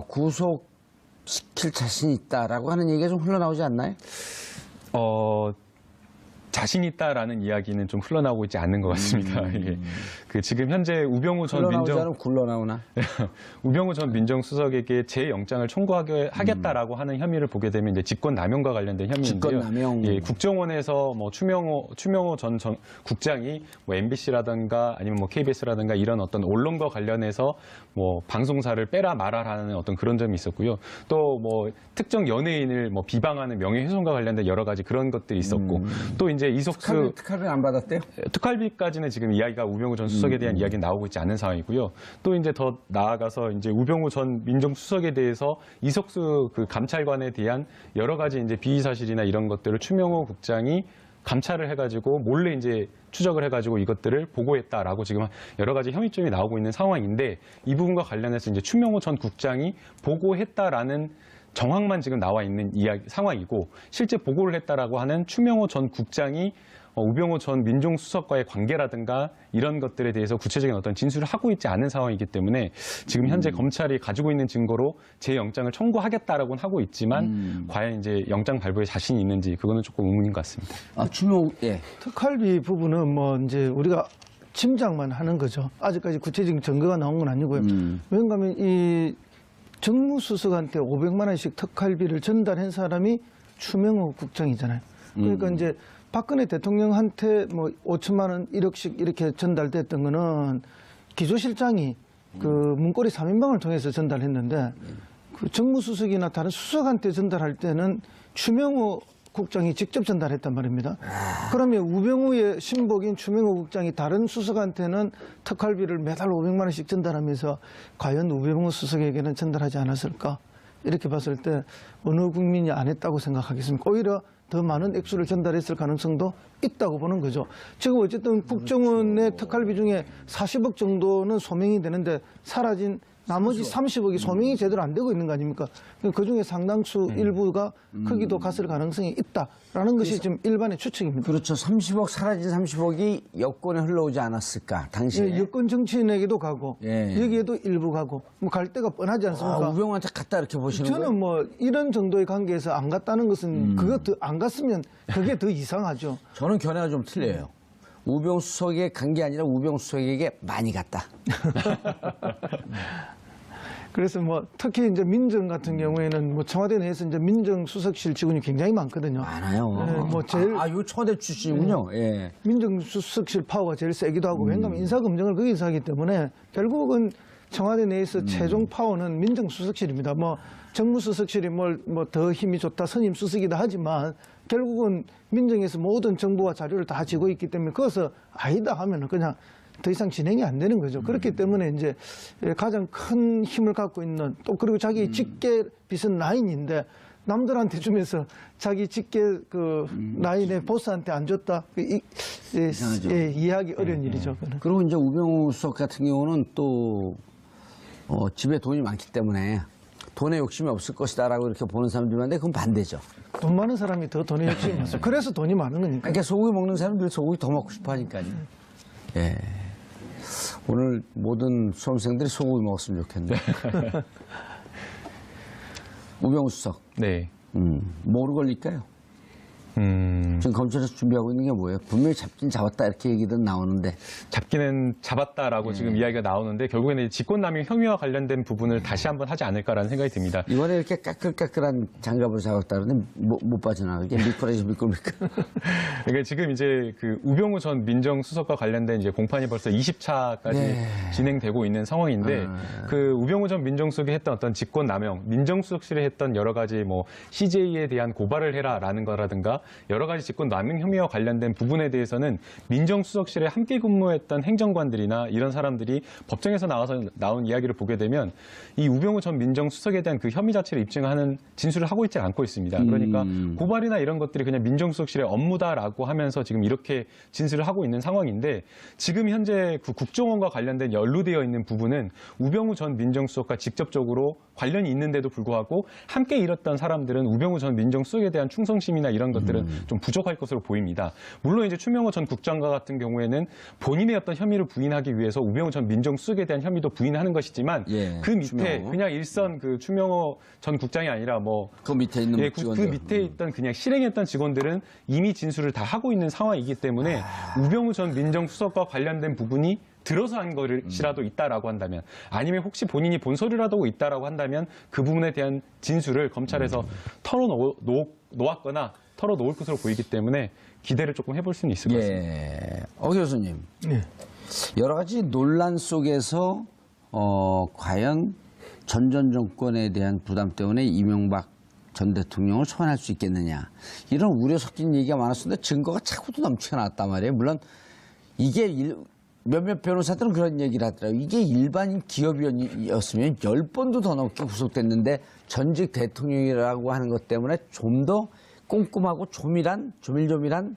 구속시킬 자신이 있다라고 하는 얘기가 좀 흘러나오지 않나요? 자신 있다라는 이야기는 좀 흘러나오고 있지 않는 것 같습니다. 예. 그 지금 현재 우병우 전 흘러나오지 민정 않으면 굴러나오나? 우병우 전 민정수석에게 재영장을 청구하겠다라고 하는 혐의를 보게 되면 이제 직권남용과 관련된 혐의인데요. 직권남용. 예, 국정원에서 뭐 추명호 전 국장이 뭐 MBC라든가 아니면 뭐 KBS라든가 이런 어떤 언론과 관련해서 뭐 방송사를 빼라 말아라는 어떤 그런 점이 있었고요. 또 뭐 특정 연예인을 뭐 비방하는 명예훼손과 관련된 여러 가지 그런 것들이 있었고 또 이제 이석수 특활비 안 받았대요? 특활비까지는 지금 이야기가 우병우 전 수석에 대한 이야기는 나오고 있지 않은 상황이고요. 또 이제 더 나아가서 이제 우병우 전 민정수석에 대해서 이석수 그 감찰관에 대한 여러 가지 이제 비위 사실이나 이런 것들을 추명호 국장이 감찰을 해가지고 몰래 이제 추적을 해가지고 이것들을 보고했다라고 지금 여러 가지 혐의점이 나오고 있는 상황인데 이 부분과 관련해서 이제 추명호 전 국장이 보고했다라는 정황만 지금 나와 있는 상황이고 실제 보고를 했다라고 하는 추명호 전 국장이 우병우 전 민정수석과의 관계라든가 이런 것들에 대해서 구체적인 어떤 진술을 하고 있지 않은 상황이기 때문에 지금 현재 검찰이 가지고 있는 증거로 재영장을 청구하겠다라고는 하고 있지만 과연 이제 영장 발부에 자신이 있는지 그거는 조금 의문인 것 같습니다. 추명호, 예. 특활비 부분은 뭐 이제 우리가 짐작만 하는 거죠. 아직까지 구체적인 증거가 나온 건 아니고요. 왜냐하면 이 정무수석한테 500만 원씩 특활비를 전달한 사람이 추명호 국장이잖아요. 그러니까 이제 박근혜 대통령한테 뭐 5천만 원, 1억씩 이렇게 전달됐던 거는 기조실장이 그 문고리 3인방을 통해서 전달했는데 그 정무수석이나 다른 수석한테 전달할 때는 추명호 국장이 직접 전달했단 말입니다. 그러면 우병우의 신복인 추명호 국장이 다른 수석한테는 특활비를 매달 500만 원씩 전달하면서 과연 우병우 수석에게는 전달하지 않았을까? 이렇게 봤을 때 어느 국민이 안 했다고 생각하겠습니까? 오히려 더 많은 액수를 전달했을 가능성도 있다고 보는 거죠. 지금 어쨌든 국정원의 특활비 중에 40억 정도는 소명이 되는데 사라진 나머지 30억이 소명이 제대로 안 되고 있는 거 아닙니까? 그중에 상당수 일부가 크기도 갔을 가능성이 있다라는 것이 지금 일반의 추측입니다. 그렇죠. 30억 사라진 30억이 여권에 흘러오지 않았을까 당시에. 예, 여권 정치인에게도 가고 예. 여기에도 일부 가고 뭐 갈 데가 뻔하지 않습니까? 우병우한테 갔다 이렇게 보시는 거예요? 저는 뭐 이런 정도의 관계에서 안 갔다는 것은 그거 안 갔으면 그게 더 이상하죠. 저는 견해가 좀 틀려요. 우병우 수석에 간 게 아니라 우병우 수석에게 많이 갔다. 그래서 뭐 특히 이제 민정 같은 경우에는 뭐 청와대 내에서 이제 민정수석실 직원이 굉장히 많거든요. 많아요. 네, 뭐 제일 이거 청와대 출신이군요. 예. 민정수석실 파워가 제일 세기도 하고 왜냐하면 인사검증을 거기서 하기 때문에 결국은 청와대 내에서 최종 파워는 민정수석실입니다. 뭐 정무수석실이 뭐 더 힘이 좋다 선임수석이다 하지만 결국은 민정에서 모든 정보와 자료를 다 쥐고 있기 때문에 그것을 아니다 하면은 그냥 더 이상 진행이 안 되는 거죠. 그렇기 때문에 이제 가장 큰 힘을 갖고 있는 또 그리고 자기 직계 빚은 라인인데 남들한테 주면서 자기 직계 그 라인의 보스한테 안 줬다. 이상하죠. 이해하기 어려운 일이죠. 그거는. 그리고 이제 우병우 수석 같은 경우는 또 집에 돈이 많기 때문에 돈에 욕심이 없을 것이다라고 이렇게 보는 사람들이 많은데 그건 반대죠. 돈 많은 사람이 더 돈에 욕심이 많아요. 그래서 돈이 많은 거니까. 그러니까 소고기 먹는 사람은 늘 소고기 더 먹고 싶어 하니까요. 예. 오늘 모든 수험생들이 소고기 먹었으면 좋겠네요. 우병우 수석. 네. 뭐로 걸릴까요? 지금 검찰에서 준비하고 있는 게 뭐예요? 분명히 잡긴 잡았다 이렇게 얘기들 나오는데. 잡기는 잡았다라고 지금 이야기가 나오는데 결국에는 직권남용 혐의와 관련된 부분을 다시 한번 하지 않을까라는 생각이 듭니다. 이번에 이렇게 까끌까끌한 장갑을 잡았다 그러는데 못 빠져나가게 미끌어지 미끌미끌. 그러니까 지금 이제 그 우병우 전 민정수석과 관련된 이제 공판이 벌써 20차까지 네. 진행되고 있는 상황인데 그 우병우 전 민정수석이 했던 어떤 직권남용, 민정수석실에 했던 여러 가지 뭐 CJ에 대한 고발을 해라라는 거라든가 여러 가지 직권남용 혐의와 관련된 부분에 대해서는 민정수석실에 함께 근무했던 행정관들이나 이런 사람들이 법정에서 나온 이야기를 보게 되면 이 우병우 전 민정수석에 대한 그 혐의 자체를 입증하는 진술을 하고 있지 않고 있습니다. 그러니까 고발이나 이런 것들이 그냥 민정수석실의 업무다라고 하면서 지금 이렇게 진술을 하고 있는 상황인데 지금 현재 그 국정원과 관련된 연루되어 있는 부분은 우병우 전 민정수석과 직접적으로 관련이 있는데도 불구하고 함께 일했던 사람들은 우병우 전 민정수석에 대한 충성심이나 이런 것들은 좀 부족할 것으로 보입니다. 물론 이제 추명호 전 국장과 같은 경우에는 본인의 어떤 혐의를 부인하기 위해서 우병우 전 민정수석에 대한 혐의도 부인하는 것이지만 예, 그 밑에 추명호. 그냥 일선 그 추명호 전 국장이 아니라 뭐 그 밑에 있는 그 직원들. 밑에 있던 그냥 실행했던 직원들은 이미 진술을 다 하고 있는 상황이기 때문에 우병우 전 민정수석과 관련된 부분이 들어서 한 것이라도 있다라고 한다면 아니면 혹시 본인이 본소리라도 하고 있다라고 한다면 그 부분에 대한 진술을 검찰에서 털어놓았거나 털어놓을 것으로 보이기 때문에 기대를 조금 해볼 수는 있을 것 같습니다. 예. 교수님. 네. 여러 가지 논란 속에서 과연 전 정권에 대한 부담 때문에 이명박 전 대통령을 소환할 수 있겠느냐. 이런 우려 섞인 얘기가 많았었는데 증거가 자꾸도 넘치게 나왔단 말이에요. 물론 이게 몇몇 변호사들은 그런 얘기를 하더라고요. 이게 일반인 기업이었으면 10번도 더 넘게 구속됐는데 전직 대통령이라고 하는 것 때문에 좀 더 꼼꼼하고 조밀조밀한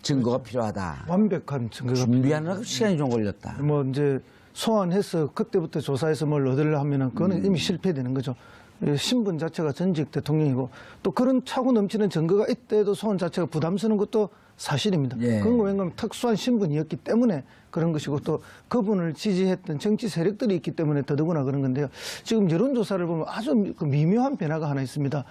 증거가 필요하다. 완벽한 증거가 준비하느라 시간이 좀 걸렸다. 뭐 이제 소환해서 그때부터 조사해서 뭘 얻으려 하면은 그거는 이미 실패되는 거죠. 신분 자체가 전직 대통령이고 또 그런 차고 넘치는 증거가 이때도 소환 자체가 부담스러운 것도 사실입니다. 예. 그건 왜냐하면 특수한 신분이었기 때문에 그런 것이고 또 그분을 지지했던 정치 세력들이 있기 때문에 더더구나 그런 건데요. 지금 여론조사를 보면 아주 미묘한 변화가 하나 있습니다.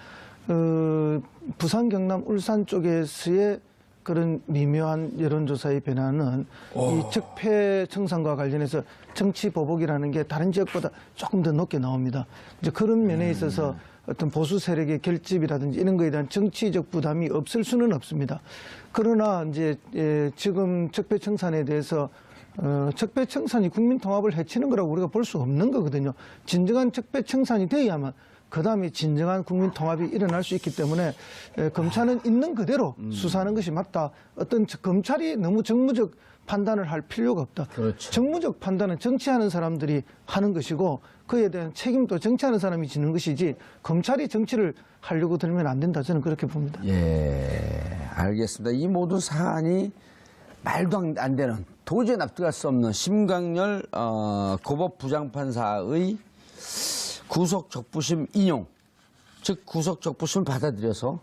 부산, 경남, 울산 쪽에서의 그런 미묘한 여론조사의 변화는 이 적폐청산과 관련해서 정치 보복이라는 게 다른 지역보다 조금 더 높게 나옵니다. 이제 그런 면에 있어서 어떤 보수 세력의 결집이라든지 이런 거에 대한 정치적 부담이 없을 수는 없습니다. 그러나 이제 지금 적폐청산에 대해서 적폐청산이 국민 통합을 해치는 거라고 우리가 볼 수 없는 거거든요. 진정한 적폐청산이 돼야만 그 다음에 진정한 국민 통합이 일어날 수 있기 때문에 검찰은 있는 그대로 수사하는 것이 맞다. 어떤 검찰이 너무 정무적 판단을 할 필요가 없다. 그렇죠. 정무적 판단은 정치하는 사람들이 하는 것이고 그에 대한 책임도 정치하는 사람이 지는 것이지 검찰이 정치를 하려고 들면 안 된다. 저는 그렇게 봅니다. 예, 알겠습니다. 이 모든 사안이 말도 안 되는 도저히 납득할 수 없는 심광열 고법 부장판사의 구속 적부심 인용, 즉 구속 적부심을 받아들여서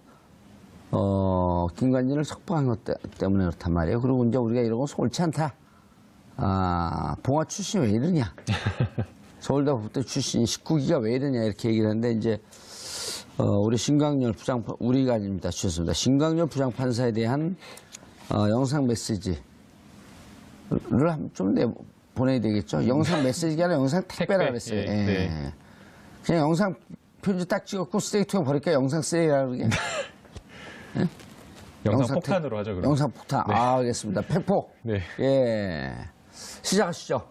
김관진을 석방한 것 때문에 그렇단 말이에요. 그리고 이제 우리가 이런 건 옳지 않다. 봉화 출신이 왜 이러냐. 서울대 법대 출신 19기가 왜 이러냐 이렇게 얘기를 하는데 이제 우리 신광열 부장판 우리가 아닙니다. 죄송합니다. 신광열 부장판사에 대한 영상 메시지를 좀 보내야 되겠죠. 영상 메시지가 아니라 영상 택배라 그랬어요. 예, 네. 그냥 영상 편지 딱 찍었고 쓰레기통에 버릴까 영상 쓰레기라 그러게. 예? 영상 폭탄으로 하죠. 그럼. 영상 폭탄. 네. 알겠습니다. 팩폭. 네. 예. 시작하시죠.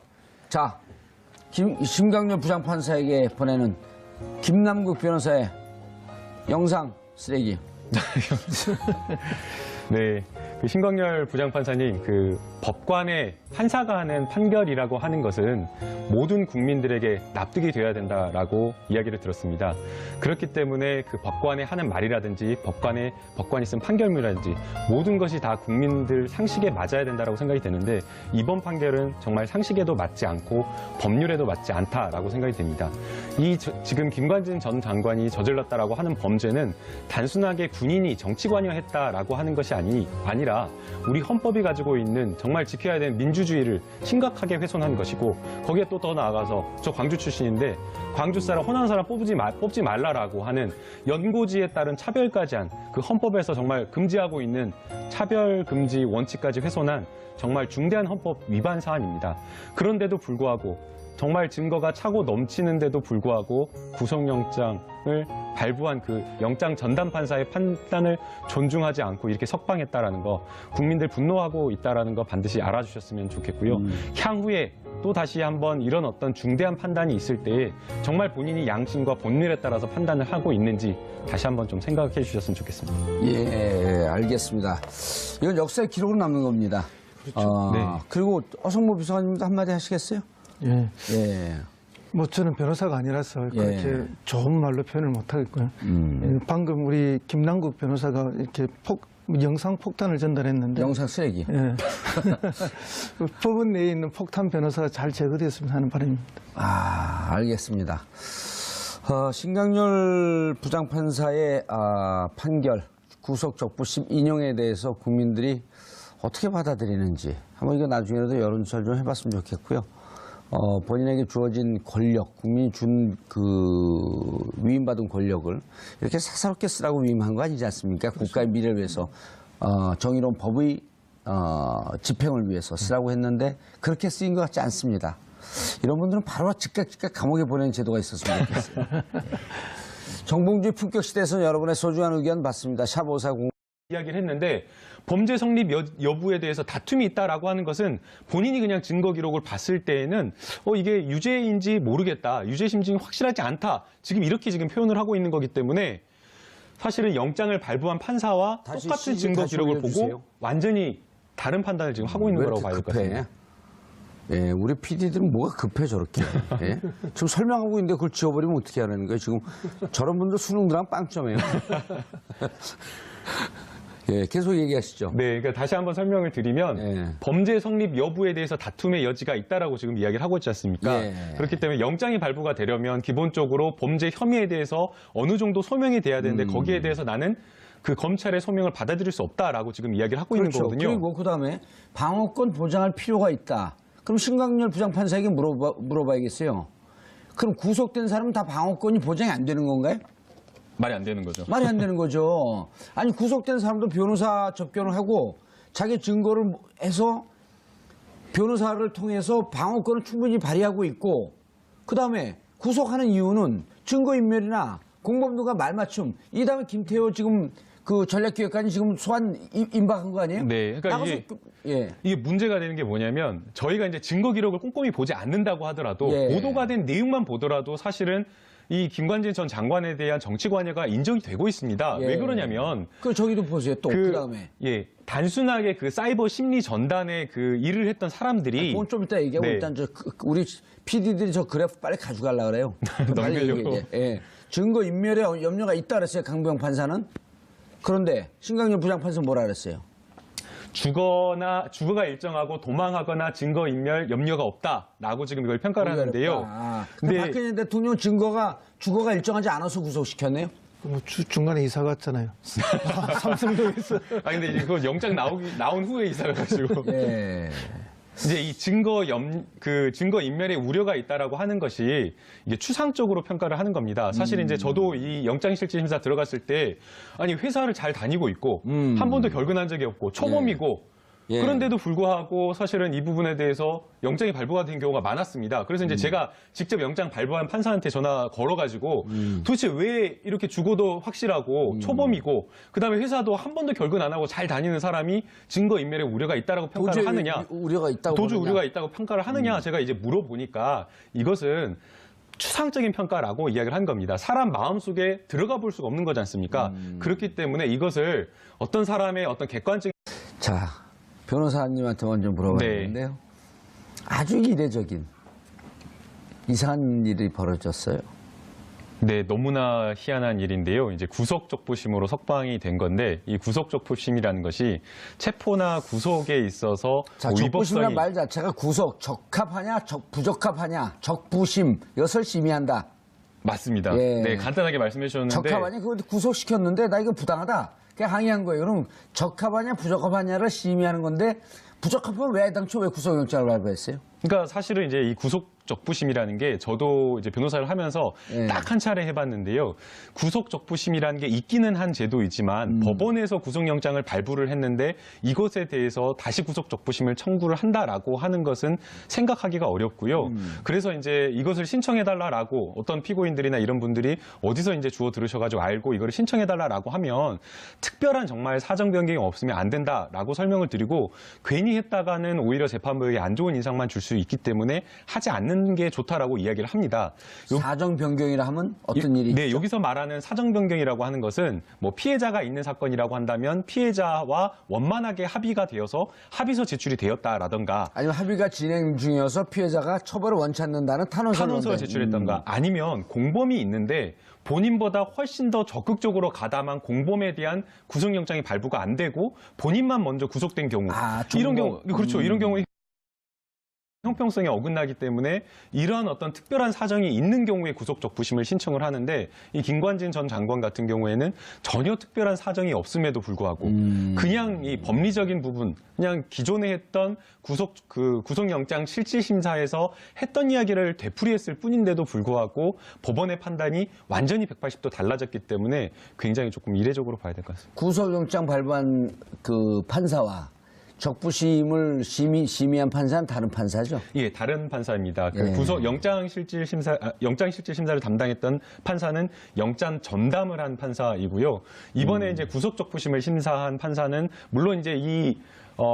자, 심강렬 부장판사에게 보내는 김남국 변호사의 영상 쓰레기. 네. 그 신광열 부장판사님, 그 법관의 판사가 하는 판결이라고 하는 것은 모든 국민들에게 납득이 돼야 된다라고 이야기를 들었습니다. 그렇기 때문에 그 법관의 하는 말이라든지 법관이 쓴 판결문이라든지 모든 것이 다 국민들 상식에 맞아야 된다라고 생각이 되는데 이번 판결은 정말 상식에도 맞지 않고 법률에도 맞지 않다라고 생각이 됩니다. 지금 김관진 전 장관이 저질렀다라고 하는 범죄는 단순하게 군인이 정치관여했다라고 하는 것이 아니라 우리 헌법이 가지고 있는 정말 지켜야 되는 민주주의를 심각하게 훼손한 것이고 거기에 또 더 나아가서 저 광주 출신인데 광주 사람 호남 사람 뽑지 말라라고 하는 연고지에 따른 차별까지 한 그 헌법에서 정말 금지하고 있는 차별 금지 원칙까지 훼손한 정말 중대한 헌법 위반 사안입니다. 그런데도 불구하고 정말 증거가 차고 넘치는데도 불구하고 구속영장을 발부한 그 영장 전담 판사의 판단을 존중하지 않고 이렇게 석방했다라는 거 국민들 분노하고 있다라는 거 반드시 알아주셨으면 좋겠고요. 향후에 또 다시 한번 이런 어떤 중대한 판단이 있을 때에 정말 본인이 양심과 본율에 따라서 판단을 하고 있는지 다시 한번 좀 생각해 주셨으면 좋겠습니다. 예, 알겠습니다. 이건 역사의 기록으로 남는 겁니다. 그렇죠. 네. 그리고 어성모 비서관님도 한마디 하시겠어요? 예. 예. 뭐 저는 변호사가 아니라서 그렇게 좋은 말로 표현을 못 하겠고요. 방금 우리 김남국 변호사가 이렇게 영상 폭탄을 전달했는데 영상 쓰레기. 예. 법원 내에 있는 폭탄 변호사가 잘 제거됐으면 하는 바람입니다. 알겠습니다. 신강렬 부장판사의 판결, 구속 적부심 인용에 대해서 국민들이 어떻게 받아들이는지 한번 이거 나중에라도 여론조사 좀 해봤으면 좋겠고요. 본인에게 주어진 권력, 국민이 준 위임받은 권력을 이렇게 사사롭게 쓰라고 위임한 거 아니지 않습니까? 그렇죠. 국가의 미래를 위해서, 정의로운 법의, 집행을 위해서 쓰라고 했는데 그렇게 쓰인 것 같지 않습니다. 이런 분들은 바로 즉각 감옥에 보내는 제도가 있었으면 좋겠어요. 정봉주의 품격 시대에서는 여러분의 소중한 의견 받습니다. 샵 540. 이야기를 했는데 범죄 성립 여부에 대해서 다툼이 있다라고 하는 것은 본인이 그냥 증거 기록을 봤을 때에는 이게 유죄인지 모르겠다. 유죄 심증이 확실하지 않다. 지금 이렇게 표현을 하고 있는 거기 때문에 사실은 영장을 발부한 판사와 똑같은 증거 기록을 보고 완전히 다른 판단을 지금 하고 있는 거라고 봐야 될 것 같습니다. 예, 우리 PD들은 뭐가 급해 저렇게. 예? 지금 설명하고 있는데 그걸 지워버리면 어떻게 하라는 거예요. 지금 저런 분들 수능들랑 빵점이에요. 예, 계속 얘기하시죠. 네, 그러니까 다시 한번 설명을 드리면 범죄 성립 여부에 대해서 다툼의 여지가 있다라고 지금 이야기를 하고 있지 않습니까? 그렇기 때문에 영장이 발부가 되려면 기본적으로 범죄 혐의에 대해서 어느 정도 소명이 돼야 되는데 거기에 대해서 나는 그 검찰의 소명을 받아들일 수 없다라고 지금 이야기를 하고 있는 거거든요. 그리고 그다음에 방어권 보장할 필요가 있다. 그럼 신광렬 부장판사에게 물어봐야겠어요. 그럼 구속된 사람은 다 방어권이 보장이 안 되는 건가요? 말이 안 되는 거죠. 말이 안 되는 거죠. 아니 구속된 사람도 변호사 접견을 하고 자기 증거를 해서 변호사를 통해서 방어권을 충분히 발휘하고 있고 그다음에 구속하는 이유는 증거인멸이나 공범도가 말맞춤 이 다음에 김태호 지금 그 전략기획관이 지금 소환 임박한 거 아니에요? 네. 그러니까 이게 문제가 되는 게 뭐냐면 저희가 이제 증거 기록을 꼼꼼히 보지 않는다고 하더라도 보도가 된 내용만 보더라도 사실은 이 김관진 전 장관에 대한 정치 관여가 인정이 되고 있습니다. 왜 그러냐면 저기도 보세요. 또 그다음에 단순하게 그 사이버 심리 전단에 그 일을 했던 사람들이 그건 좀 이따 얘기하고 일단 우리 PD들이 저 그래프 빨리 가져가려고 그래요. 빨리 얘기해. 증거 인멸에 염려가 있다 그랬어요. 강병 판사는. 그런데 신강렬 부장판사는 뭐라 그랬어요? 주거가 일정하고 도망하거나 증거인멸 염려가 없다라고 지금 이걸 평가를 하는데요. 근데 박근혜 대통령 주거가 일정하지 않아서 구속시켰네요. 뭐 중간에 이사 갔잖아요. 삼성동에서. 아 근데 이제 그거 영장 나온 후에 이사가 가지고. 예. 이제 이 증거 인멸의 우려가 있다라고 하는 것이 이게 추상적으로 평가를 하는 겁니다. 사실 이제 저도 이 영장실질심사 들어갔을 때 아니 회사를 잘 다니고 있고 한 번도 결근한 적이 없고 초범이고 예. 그런데도 불구하고 사실은 이 부분에 대해서 영장이 발부가 된 경우가 많았습니다. 그래서 이제 제가 직접 영장 발부한 판사한테 전화 걸어가지고 도대체 왜 이렇게 주거도 확실하고 초범이고 그다음에 회사도 한 번도 결근 안 하고 잘 다니는 사람이 증거인멸의 우려가 있다라고 평가를 하느냐. 도주 우려가 있다고 평가를 하느냐. 제가 이제 물어보니까 이것은 추상적인 평가라고 이야기를 한 겁니다. 사람 마음속에 들어가 볼 수가 없는 거지 않습니까? 그렇기 때문에 이것을 어떤 사람의 어떤 객관적인 자, 변호사님한테 먼저 물어봐야겠는데요. 아주 이례적인 이상한 일이 벌어졌어요. 네, 너무나 희한한 일인데요. 이제 구속적부심으로 석방이 된 건데 이 구속적부심이라는 것이 체포나 구속에 있어서 자, 적부심이란 말 자체가 구속, 적합하냐, 부적합하냐, 적부심, 이것을 심의한다. 맞습니다. 예. 네, 간단하게 말씀해 주셨는데 적합하냐, 그걸 구속시켰는데 나 이거 부당하다. 그냥 항의한 거예요. 그럼 적합하냐, 부적합하냐를 심의하는 건데 부적합하면 왜 당초 왜 구속영장을 발부했어요? 그러니까 사실은 이제 이 구속적부심이라는 게 저도 이제 변호사를 하면서 딱 한 차례 해봤는데요. 구속적부심이라는 게 있기는 한 제도이지만 법원에서 구속영장을 발부를 했는데 이것에 대해서 다시 구속적부심을 청구를 한다라고 하는 것은 생각하기가 어렵고요. 그래서 이제 이것을 신청해달라라고 어떤 피고인들이나 이런 분들이 어디서 이제 주워 들으셔가지고 알고 이거를 신청해달라라고 하면 특별한 정말 사정 변경이 없으면 안 된다라고 설명을 드리고 괜히 했다가는 오히려 재판부에게 안 좋은 인상만 줄 수 있기 때문에 하지 않는 게 좋다라고 이야기를 합니다. 사정 변경이라 하면 어떤 일이 네, 있죠? 여기서 말하는 사정 변경이라고 하는 것은 뭐 피해자가 있는 사건이라고 한다면 피해자와 원만하게 합의가 되어서 합의서 제출이 되었다라던가 아니면 합의가 진행 중이어서 피해자가 처벌을 원치 않는다는 탄원서를 제출했던가 아니면 공범이 있는데 본인보다 훨씬 더 적극적으로 가담한 공범에 대한 구속영장이 발부가 안 되고 본인만 먼저 구속된 경우 이런 경우 그렇죠. 이런 경우에 형평성에 어긋나기 때문에 이러한 어떤 특별한 사정이 있는 경우에 구속적부심을 신청을 하는데 이 김관진 전 장관 같은 경우에는 전혀 특별한 사정이 없음에도 불구하고 그냥 이 법리적인 부분 그냥 기존에 했던 구속영장 실질심사에서 했던 이야기를 되풀이했을 뿐인데도 불구하고 법원의 판단이 완전히 180도 달라졌기 때문에 굉장히 조금 이례적으로 봐야 될 것 같습니다. 구속영장 발부한 그 판사와 적부심을 심의한 판사는 다른 판사죠? 예, 다른 판사입니다. 그 구속 영장실질심사를 담당했던 판사는 영장 전담을 한 판사이고요. 이번에 이제 구속적부심을 심사한 판사는 물론 이제 이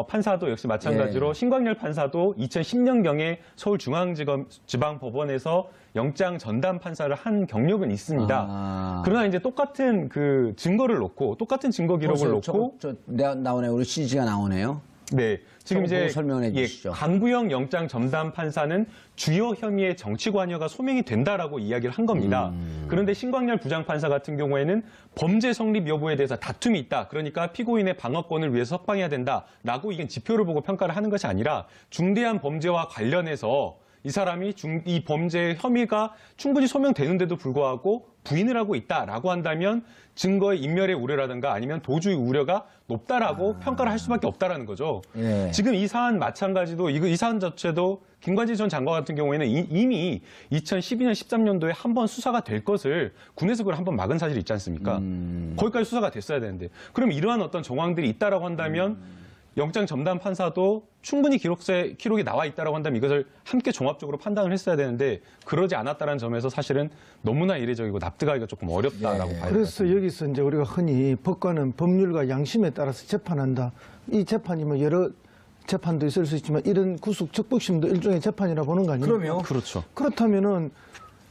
판사도 역시 마찬가지로 신광열 판사도 2010년경에 서울중앙지방법원에서 영장 전담 판사를 한 경력은 있습니다. 그러나 이제 똑같은 그 증거를 놓고 똑같은 증거 기록을 놓고 나오네요. 우리 CG가 나오네요. 네, 지금 이제 설명해 주시죠. 강부영 영장 전담 판사는 주요 혐의의 정치 관여가 소명이 된다라고 이야기를 한 겁니다. 그런데 신광열 부장판사 같은 경우에는 범죄 성립 여부에 대해서 다툼이 있다. 그러니까 피고인의 방어권을 위해서 석방해야 된다라고 이게 지표를 보고 평가를 하는 것이 아니라 중대한 범죄와 관련해서 이 사람이 이 범죄 혐의가 충분히 소명되는데도 불구하고 부인을 하고 있다라고 한다면 증거의 인멸의 우려라든가 아니면 도주의 우려가 높다라고 평가를 할 수밖에 없다라는 거죠. 지금 이 사안 마찬가지도 이 사안 자체도 김관진 전 장관 같은 경우에는 이미 2012년, 13년도에 한 번 수사가 될 것을 군에서 그걸 한번 막은 사실이 있지 않습니까? 거기까지 수사가 됐어야 되는데 그럼 이러한 어떤 정황들이 있다라고 한다면 영장 전담 판사도 충분히 기록이 나와 있다라고 한다면 이것을 함께 종합적으로 판단을 했어야 되는데 그러지 않았다는 점에서 사실은 너무나 이례적이고 납득하기가 조금 어렵다라고 봐야 됩니다. 그래서 여기서 이제 우리가 흔히 법관은 법률과 양심에 따라서 재판한다. 이 재판이 뭐 여러 재판도 있을 수 있지만 이런 구속 적부심도 일종의 재판이라 보는 거 아니에요? 그럼요. 그렇죠. 그렇다면은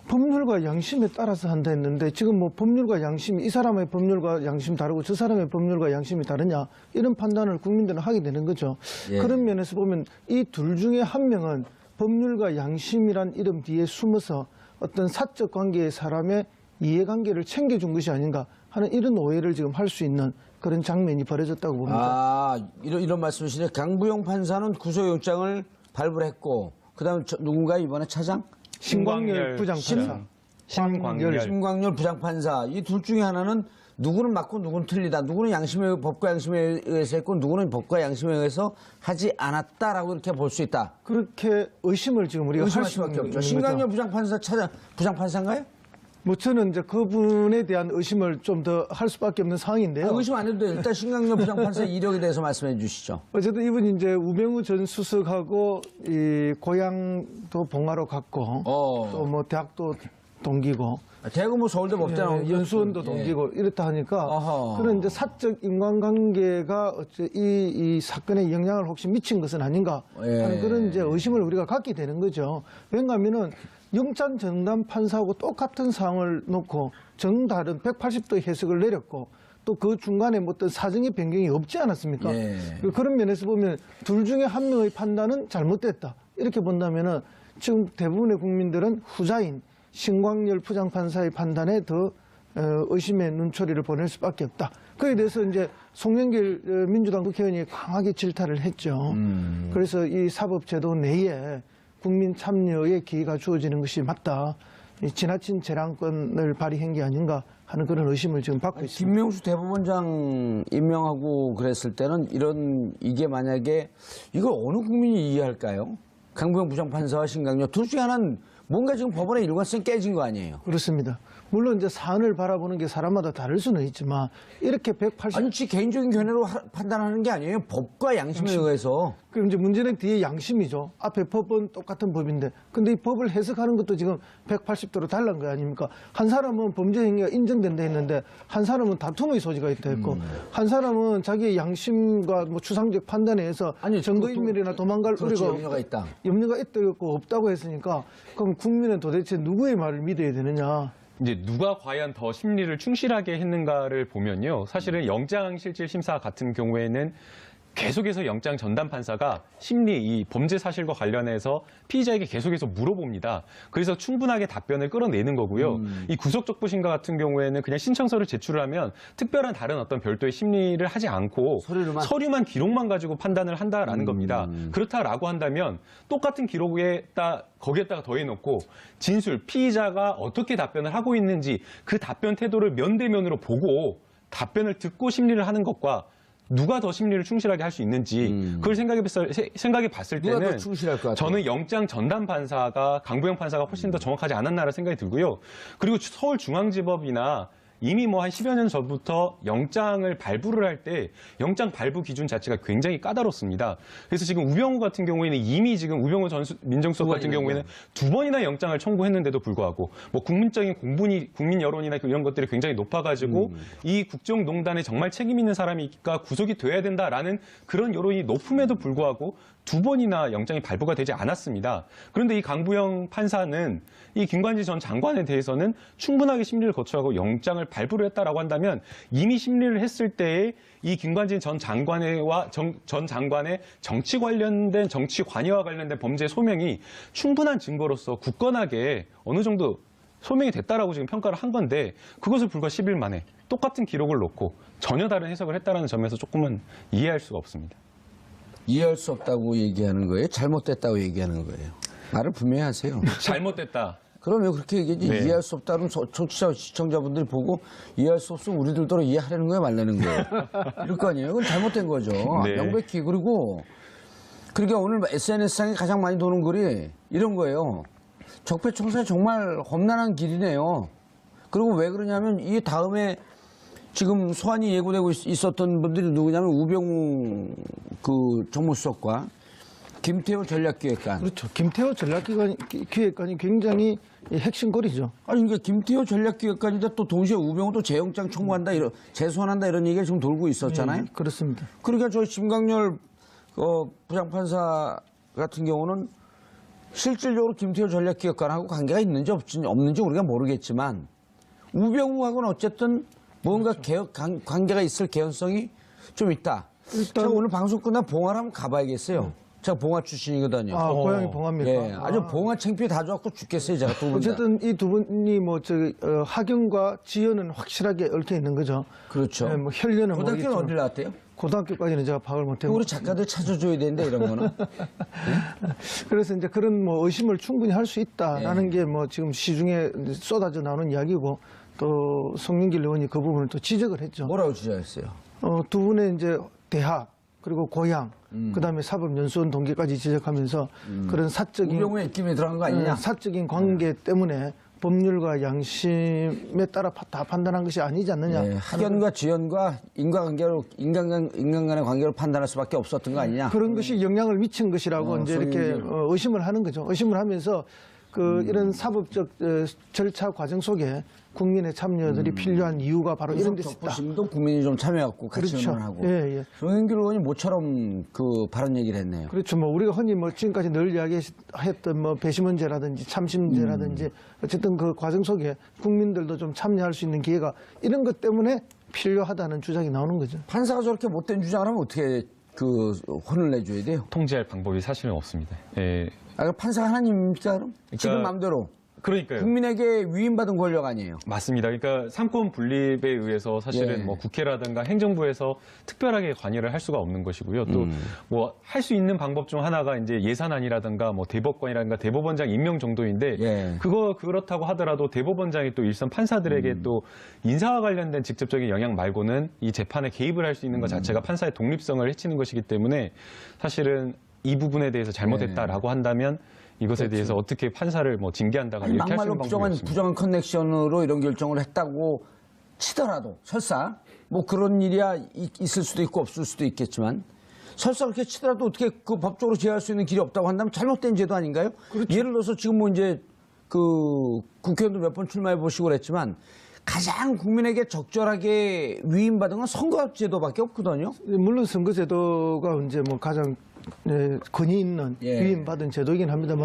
법률과 양심에 따라서 한다 했는데 지금 뭐 법률과 양심, 이 사람의 법률과 양심 다르고 저 사람의 법률과 양심이 다르냐 이런 판단을 국민들은 하게 되는 거죠. 그런 면에서 보면 이 둘 중에 한 명은 법률과 양심이란 이름 뒤에 숨어서 어떤 사적 관계의 사람의 이해관계를 챙겨준 것이 아닌가 하는 이런 오해를 지금 할 수 있는 그런 장면이 벌어졌다고 봅니다. 아, 이런 말씀이시네. 강부영 판사는 구속영장을 발부를 했고, 그 다음에 누군가 이번에 차장? 신광열 부장판사. 심광열 부장판사. 이 둘 중에 하나는 누구는 맞고 누구는 틀리다. 누구는 법과 양심에 의해서 했고, 누구는 법과 양심에 의해서 하지 않았다라고 이렇게 볼 수 있다. 그렇게 의심을 지금 우리가 할 의심할 수밖에 없죠. 신광열 부장판사 부장판사인가요? 뭐 저는 이제 그분에 대한 의심을 좀 더 할 수밖에 없는 상황인데요. 의심 안 해도 돼요. 일단 신광열 부장판사 이력에 대해서 말씀해 주시죠. 어쨌든 이분이 이제 우병우 전 수석하고 이 고향도 봉화로 갔고 또 뭐 대학도 동기고 대구 뭐 서울대 법대나 연수원도 동기고 이렇다 하니까 그런 이제 사적 인간관계가 어째 이 사건에 영향을 혹시 미친 것은 아닌가 하는 그런 이제 의심을 우리가 갖게 되는 거죠. 왜냐하면은 영장 전담 판사하고 똑같은 사항을 놓고 정다른 180도 해석을 내렸고 또 그 중간에 뭐 어떤 사정의 변경이 없지 않았습니까? 그런 면에서 보면 둘 중에 한 명의 판단은 잘못됐다. 이렇게 본다면은 지금 대부분의 국민들은 후자인 신광열 부장판사의 판단에 더 의심의 눈초리를 보낼 수밖에 없다. 그에 대해서 이제 송영길 민주당 국회의원이 강하게 질타를 했죠. 그래서 이 사법제도 내에 국민 참여의 기회가 주어지는 것이 맞다. 이 지나친 재량권을 발휘한 게 아닌가 하는 그런 의심을 지금 받고 있습니다. 김명수 대법원장 임명하고 그랬을 때는 이게 만약에 이걸 어느 국민이 이해할까요? 강부영 부장판사와 신광열 둘 중에 하나는 뭔가 지금 법원의 일관성이 깨진 거 아니에요? 그렇습니다. 물론 이제 사안을 바라보는 게 사람마다 다를 수는 있지만 이렇게 180 아니, 지 개인적인 견해로 판단하는 게 아니에요. 법과 양심에 의해서. 그럼 이제 문제는 뒤에 양심이죠. 앞에 법은 똑같은 법인데 근데 이 법을 해석하는 것도 지금 180도로 달라는 거 아닙니까? 한 사람은 범죄 행위가 인정된다 했는데 한 사람은 다툼의 소지가 있다 했고 한 사람은 자기의 양심과 뭐 추상적 판단에 의해서 증거인멸이나 도망갈 그렇죠, 우려가 염려가 있다. 있고 없다고 했으니까 그럼 국민은 도대체 누구의 말을 믿어야 되느냐? 이제 누가 과연 더 심리를 충실하게 했는가를 보면요. 사실은 영장실질심사 같은 경우에는 계속해서 영장 전담 판사가 심리 이 범죄 사실과 관련해서 피의자에게 계속해서 물어봅니다. 그래서 충분하게 답변을 끌어내는 거고요. 이 구속적부심과 같은 경우에는 그냥 신청서를 제출하면 특별한 다른 어떤 별도의 심리를 하지 않고 서류만 기록만 가지고 판단을 한다라는 겁니다. 그렇다라고 한다면 똑같은 거기에다가 더해놓고 진술, 피의자가 어떻게 답변을 하고 있는지 그 답변 태도를 면대면으로 보고 답변을 듣고 심리를 하는 것과 누가 더 심리를 충실하게 할 수 있는지 그걸 생각해 봤을 누가 더 때는 충실할 것 같아요? 저는 영장 전담 판사가 강부영 판사가 훨씬 더 정확하지 않았나라는 생각이 들고요. 그리고 서울중앙지법이나 이미 뭐 한 10여 년 전부터 영장을 발부를 할 때 영장 발부 기준 자체가 굉장히 까다롭습니다. 그래서 지금 우병우 같은 경우에는 이미 지금 우병우 전 민정수석 같은 경우에는 2번이나 영장을 청구했는데도 불구하고 뭐 국민적인 국민 여론이나 이런 것들이 굉장히 높아가지고 이 국정농단에 정말 책임 있는 사람이니까 구속이 돼야 된다라는 그런 여론이 높음에도 불구하고 2번이나 영장이 발부가 되지 않았습니다. 그런데 이 강부영 판사는 이 김관지 전 장관에 대해서는 충분하게 심리를 거쳐하고 영장을 발부를 했다라고 한다면 이미 심리를 했을 때에 이 김관진 전 장관의 정치 관련된 정치 관여와 관련된 범죄 소명이 충분한 증거로서 굳건하게 어느 정도 소명이 됐다라고 지금 평가를 한 건데 그것을 불과 10일 만에 똑같은 기록을 놓고 전혀 다른 해석을 했다라는 점에서 조금은 이해할 수가 없습니다. 이해할 수 없다고 얘기하는 거예요? 잘못됐다고 얘기하는 거예요? 말을 분명히 하세요. 잘못됐다. 그러면 그렇게 얘기하지. 네. 이해할 수 없다면 청취자, 시청자분들이 보고 이해할 수 없으면 우리들도 이해하려는 거예요? 말라는 거예요? 이럴 거 아니에요? 그건 잘못된 거죠. 네. 명백히. 그리고 그러니까 오늘 SNS상에 가장 많이 도는 글이 이런 거예요. 적폐청산이 정말 험난한 길이네요. 그리고 왜 그러냐면 이 다음에 지금 소환이 예고되고 있었던 분들이 누구냐면 우병우 그 정무수석과 김태호 전략기획관. 그렇죠. 김태호 전략기획관이 굉장히 핵심거리죠. 아니, 그러니까 김태호 전략기획관인데 또 동시에 우병우도 재영장 청구한다, 재소환한다 이런 얘기가 지금 돌고 있었잖아요. 그렇습니다. 그러니까 저희 심광열 부장판사 같은 경우는 실질적으로 김태호 전략기획관하고 관계가 있는지 없는지 우리가 모르겠지만 우병우하고는 어쨌든 뭔가 관계가 있을 개연성이 좀 있다. 자, 오늘 방송 끝나면 봉화를 한번 가봐야겠어요. 제가 봉화 출신이거든요. 아, 고향이 봉화입니까? 예, 아주 봉화 창피해 다 좋고 죽겠어요, 제가 두 분 다. 어쨌든 이 두 분이 뭐 학연과 지연은 확실하게 얽혀 있는 거죠. 그렇죠. 뭐 혈연은 고등학교는 모르겠지만 어디 나왔대요? 고등학교까지는 제가 파악을 못했고. 우리 작가들 찾아줘야 되는데 이런 거는. 그래서 이제 그런 뭐 의심을 충분히 할 수 있다라는 네. 게 뭐 지금 시중에 쏟아져 나오는 이야기고 또 송영길 의원이 그 부분을 또 지적을 했죠. 뭐라고 주장했어요? 두 분의 이제 대학 그리고 고향 그다음에 사법연수원 동기까지 지적하면서 그런 사적인 우병우의 입김이 들어간 거 아니냐? 사적인 관계 때문에 법률과 양심에 따라 다 판단한 것이 아니지 않느냐. 네, 학연과 지연과 인간 간의 관계로 판단할 수밖에 없었던 거 아니냐? 그런 것이 영향을 미친 것이라고 이제 이렇게 송영길. 의심을 하는 거죠. 의심을 하면서 이런 사법적 절차 과정 속에 국민의 참여들이 필요한 이유가 바로 이런 데서 있다. 적부심도 국민이 좀 참여하고 같이 그렇죠. 의논하고. 예, 예. 송영길 의원이 모처럼 그 발언 얘기를 했네요. 그렇죠. 뭐 우리가 흔히 뭐 지금까지 늘 이야기했던 뭐 배심원제라든지 참심제라든지 어쨌든 그 과정 속에 국민들도 좀 참여할 수 있는 기회가 이런 것 때문에 필요하다는 주장이 나오는 거죠. 판사가 저렇게 못된 주장을 하면 어떻게 그 혼을 내줘야 돼요? 통제할 방법이 사실은 없습니다. 예. 아, 판사가 하나님입니까 그럼? 지금 마음대로. 그러니까요. 국민에게 위임받은 권력 아니에요. 맞습니다. 그러니까 삼권 분립에 의해서 사실은 예. 뭐 국회라든가 행정부에서 특별하게 관여를 할 수가 없는 것이고요. 또 뭐 할 수 있는 방법 중 하나가 이제 예산안이라든가 뭐 대법관이라든가 대법원장 임명 정도인데 예. 그렇다고 하더라도 대법원장이 또 일선 판사들에게 또 인사와 관련된 직접적인 영향 말고는 이 재판에 개입을 할 수 있는 것 자체가 판사의 독립성을 해치는 것이기 때문에 사실은 이 부분에 대해서 잘못했다라고 한다면 이것에 대해서 어떻게 판사를 뭐 징계한다가 이렇게 할 수 막말로 있는 방법이 없습니다. 부정한 커넥션으로 이런 결정을 했다고 치더라도 설사 뭐 그런 일이야 있을 수도 있고 없을 수도 있겠지만 설사 그렇게 치더라도 어떻게 그 법적으로 제어할 수 있는 길이 없다고 한다면 잘못된 제도 아닌가요? 예를 들어서 지금 뭐 이제 그 국회의원도 몇 번 출마해 보시고 그랬지만 가장 국민에게 적절하게 위임받은 건 선거제도밖에 없거든요. 물론 선거제도가 이제 뭐 가장 권위 있는 예. 위임받은 제도이긴 합니다만